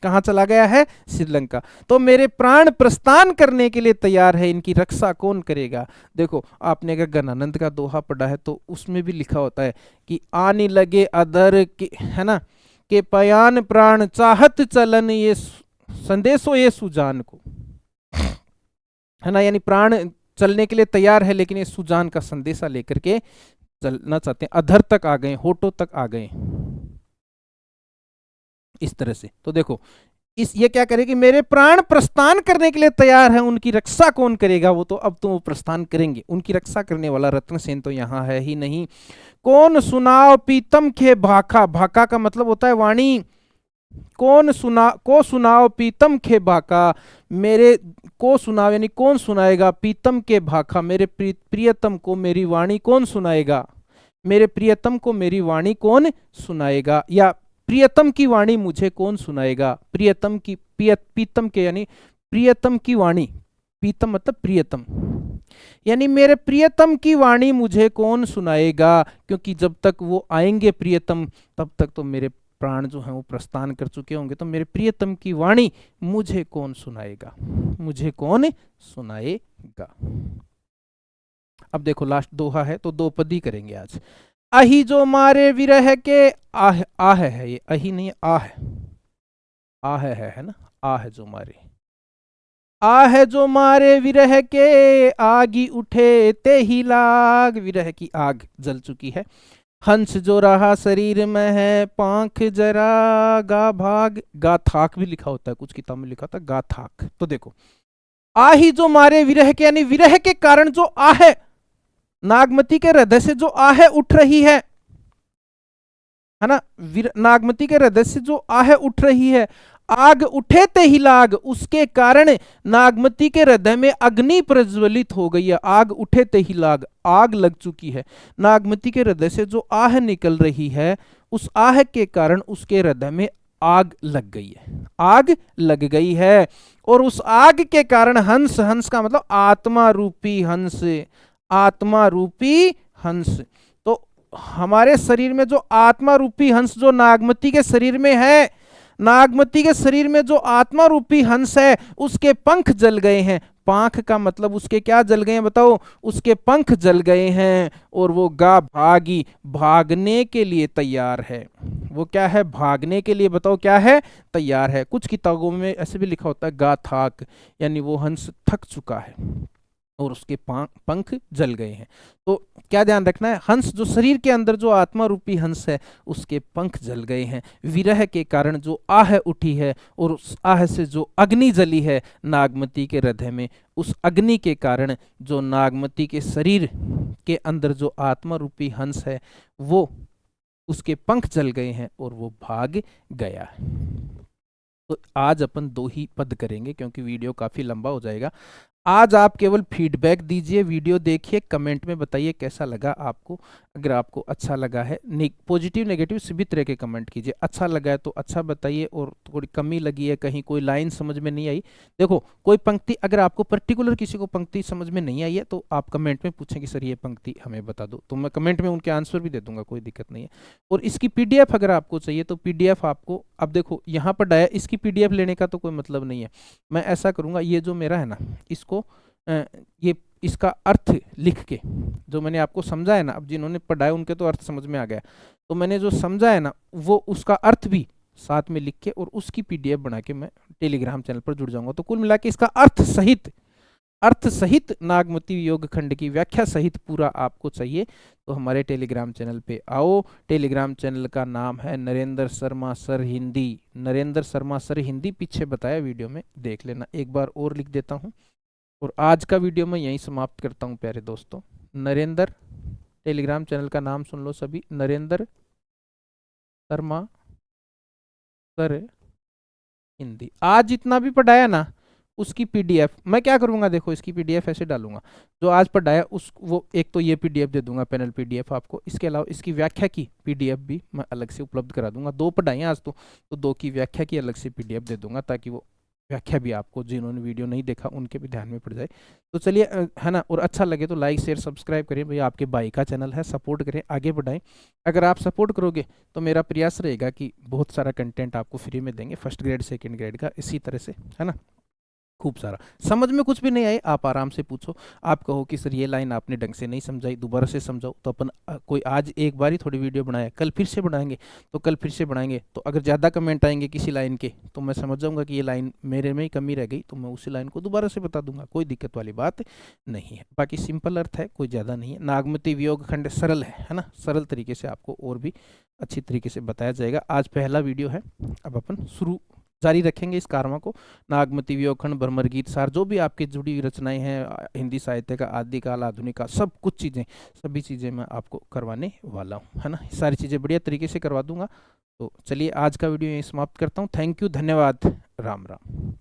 कहाँ चला गया है, श्रीलंका, तो मेरे प्राण प्रस्थान करने के लिए तैयार है, इनकी रक्षा कौन करेगा। देखो आपने अगर गणानंद का दोहा पढ़ा है तो उसमें भी लिखा होता है कि आने लगे अदर के, है ना, के पयान प्राण चाहत चलन ये संदेशो ये सुजान को, है ना, यानी प्राण चलने के लिए तैयार है, लेकिन ये सुजान का संदेशा लेकर के चलना चाहते हैं, अधर तक आ गए, होठों तक आ गए, इस तरह से। तो देखो इस ये क्या करे कि मेरे प्राण प्रस्थान करने के लिए तैयार है, उनकी रक्षा कौन करेगा, वो तो अब तो वो प्रस्थान करेंगे, उनकी रक्षा करने वाला रत्नसेन तो यहाँ है ही नहीं। कौन सुनाओ पीतम के भाका, भाका का मतलब होता है वाणी, कौन सुना को सुनाओ पीतम के भाका, मेरे को सुनाओ यानी कौन सुनाएगा, पीतम के भाका, मेरे प्रियतम को मेरी वाणी कौन सुनाएगा, मेरे प्रियतम को मेरी वाणी कौन सुनाएगा, या प्रियतम की वाणी मुझे कौन सुनाएगा, प्रियतम की पीतम के यानी प्रियतम की वाणी, पीतम मतलब प्रियतम, यानी मेरे प्रियतम की वाणी मुझे कौन सुनाएगा, क्योंकि जब तक वो आएंगे प्रियतम तब तक तो मेरे प्राण जो हैं वो प्रस्थान कर चुके होंगे, तो मेरे प्रियतम की वाणी मुझे कौन सुनाएगा, मुझे कौन सुनाएगा। अब देखो लास्ट दोहा है तो 2 पदी करेंगे आज। अही जो मारे विरह के, आह, आह है ये, अही नहीं आह, आह है ना, आह जो मारे, आह जो मारे विरह के, आगी उठे ते ही लाग, विरह की आग जल चुकी है, हंस जो रहा शरीर में है, पांख जरा गा भाग, गा थाक भी लिखा होता है, कुछ किताब में लिखा था गा थाक। तो देखो आही जो मारे विरह के, यानी विरह के कारण जो आह, नागमती के हृदय से जो आह उठ रही है ना, नागमती के हृदय से जो आह उठ रही है, आग उठे ते ही लाग, उसके कारण नागमती के हृदय में अग्नि प्रज्वलित हो गई है। आग उठे ते ही लाग, आग लग चुकी है। नागमती के हृदय से जो आह निकल रही है, उस आह के कारण उसके हृदय में आग लग गई है, आग लग गई है। और उस आग के कारण हंस, हंस का मतलब आत्मा रूपी हंस, आत्मा रूपी हंस। तो हमारे शरीर में जो आत्मा रूपी हंस जो नागमती के शरीर में है, नागमती के शरीर में जो आत्मा रूपी हंस है, उसके पंख जल गए हैं। पांख का मतलब उसके क्या जल गए हैं बताओ, उसके पंख जल गए हैं। और वो गा भागी, भागने के लिए तैयार है। वो क्या है, भागने के लिए, बताओ क्या है, तैयार है। कुछ किताबों में ऐसे भी लिखा होता है गा थाक, यानी वो हंस थक चुका है और उसके पंख जल गए हैं। तो क्या ध्यान रखना है, हंस जो शरीर के अंदर जो आत्मा रूपी हंस है, उसके पंख जल गए हैं विरह के कारण। जो आह उठी है और उस आह से जो अग्नि जली है नागमती के हृदय में, उस अग्नि के कारण जो नागमती के शरीर के अंदर जो आत्मा रूपी हंस है, वो उसके पंख जल गए हैं और वो भाग गया है। तो आज अपन 2 ही पद करेंगे क्योंकि वीडियो काफी लंबा हो जाएगा। आज आप केवल फीडबैक दीजिए, वीडियो देखिए, कमेंट में बताइए कैसा लगा आपको। अगर आपको अच्छा लगा है, पॉजिटिव नेगेटिव सभी तरह के कमेंट कीजिए। अच्छा लगा है तो अच्छा बताइए, और थोड़ी कमी लगी है, कहीं कोई लाइन समझ में नहीं आई, देखो कोई पंक्ति अगर आपको पर्टिकुलर किसी को पंक्ति समझ में नहीं आई है तो आप कमेंट में पूछें कि सर ये पंक्ति हमें बता दो, तो मैं कमेंट में उनके आंसर भी दे दूंगा, कोई दिक्कत नहीं है। और इसकी पीडीएफ अगर आपको चाहिए तो पीडीएफ आपको, अब देखो यहाँ पर डाया, इसकी पीडीएफ लेने का तो कोई मतलब नहीं है। मैं ऐसा करूंगा, ये जो मेरा है ना, इसको ये इसका अर्थ लिख के, जो मैंने आपको समझा है ना, अब जिन्होंने पढ़ाया उनके तो अर्थ समझ में आ गया, तो मैंने जो समझा है ना, वो उसका अर्थ भी साथ में लिख के और उसकी पीडीएफ बना के मैं टेलीग्राम चैनल पर जुड़ जाऊंगा। तो कुल मिला के इसका अर्थ सहित नागमती योग खंड की व्याख्या सहित पूरा आपको चाहिए तो हमारे टेलीग्राम चैनल पे आओ। टेलीग्राम चैनल का नाम है नरेंद्र शर्मा सर हिंदी। नरेंद्र शर्मा सर हिंदी पीछे बताया वीडियो में, देख लेना। एक बार और लिख देता हूँ और आज का वीडियो मैं यहीं समाप्त करता हूँ प्यारे दोस्तों। नरेंद्र, टेलीग्राम चैनल का नाम सुन लो सभी, नरेंद्र शर्मा सर हिंदी। आज जितना भी पढ़ाया ना उसकी पीडीएफ मैं क्या करूंगा, देखो इसकी पीडीएफ ऐसे डालूंगा, जो आज पढ़ाया उस वो एक तो ये पीडीएफ दे दूंगा, पैनल पीडीएफ आपको, इसके अलावा इसकी व्याख्या की पीडीएफ भी मैं अलग से उपलब्ध करा दूंगा। 2 पढ़ाई आज तो 2 की व्याख्या की अलग से पीडीएफ दे दूंगा, ताकि वो व्याख्या भी आपको, जिन्होंने वीडियो नहीं देखा उनके भी ध्यान में पड़ जाए। तो चलिए है ना, और अच्छा लगे तो लाइक शेयर सब्सक्राइब करें भैया, आपके भाई का चैनल है, सपोर्ट करें, आगे बढ़ाएं। अगर आप सपोर्ट करोगे तो मेरा प्रयास रहेगा कि बहुत सारा कंटेंट आपको फ्री में देंगे, फर्स्ट ग्रेड सेकंड ग्रेड का, इसी तरह से, है ना, खूब सारा। समझ में कुछ भी नहीं आए आप आराम से पूछो, आप कहो कि सर ये लाइन आपने ढंग से नहीं समझाई, दोबारा से समझाओ, तो अपन कोई आज एक बार ही थोड़ी वीडियो बनाया, कल फिर से बनाएंगे, तो कल फिर से बनाएंगे। तो अगर ज़्यादा कमेंट आएंगे किसी लाइन के तो मैं समझ जाऊंगा कि ये लाइन मेरे में ही कमी रह गई, तो मैं उसी लाइन को दोबारा से बता दूंगा, कोई दिक्कत वाली बात नहीं है। बाकी सिंपल अर्थ है, कोई ज़्यादा नहीं है। नागमती वियोग खंड सरल है ना, सरल तरीके से आपको और भी अच्छी तरीके से बताया जाएगा। आज पहला वीडियो है, अब अपन शुरू जारी रखेंगे इस कारवा को। नागमती वियोगखंड, भ्रमर गीत सार, जो भी आपकी जुड़ी हुई रचनाएं हैं हिंदी साहित्य का, आदिकाल आधुनिक का, सब कुछ चीज़ें, सभी चीज़ें मैं आपको करवाने वाला हूँ, है ना, सारी चीज़ें बढ़िया तरीके से करवा दूंगा। तो चलिए आज का वीडियो यहीं समाप्त करता हूँ। थैंक यू, धन्यवाद, राम राम।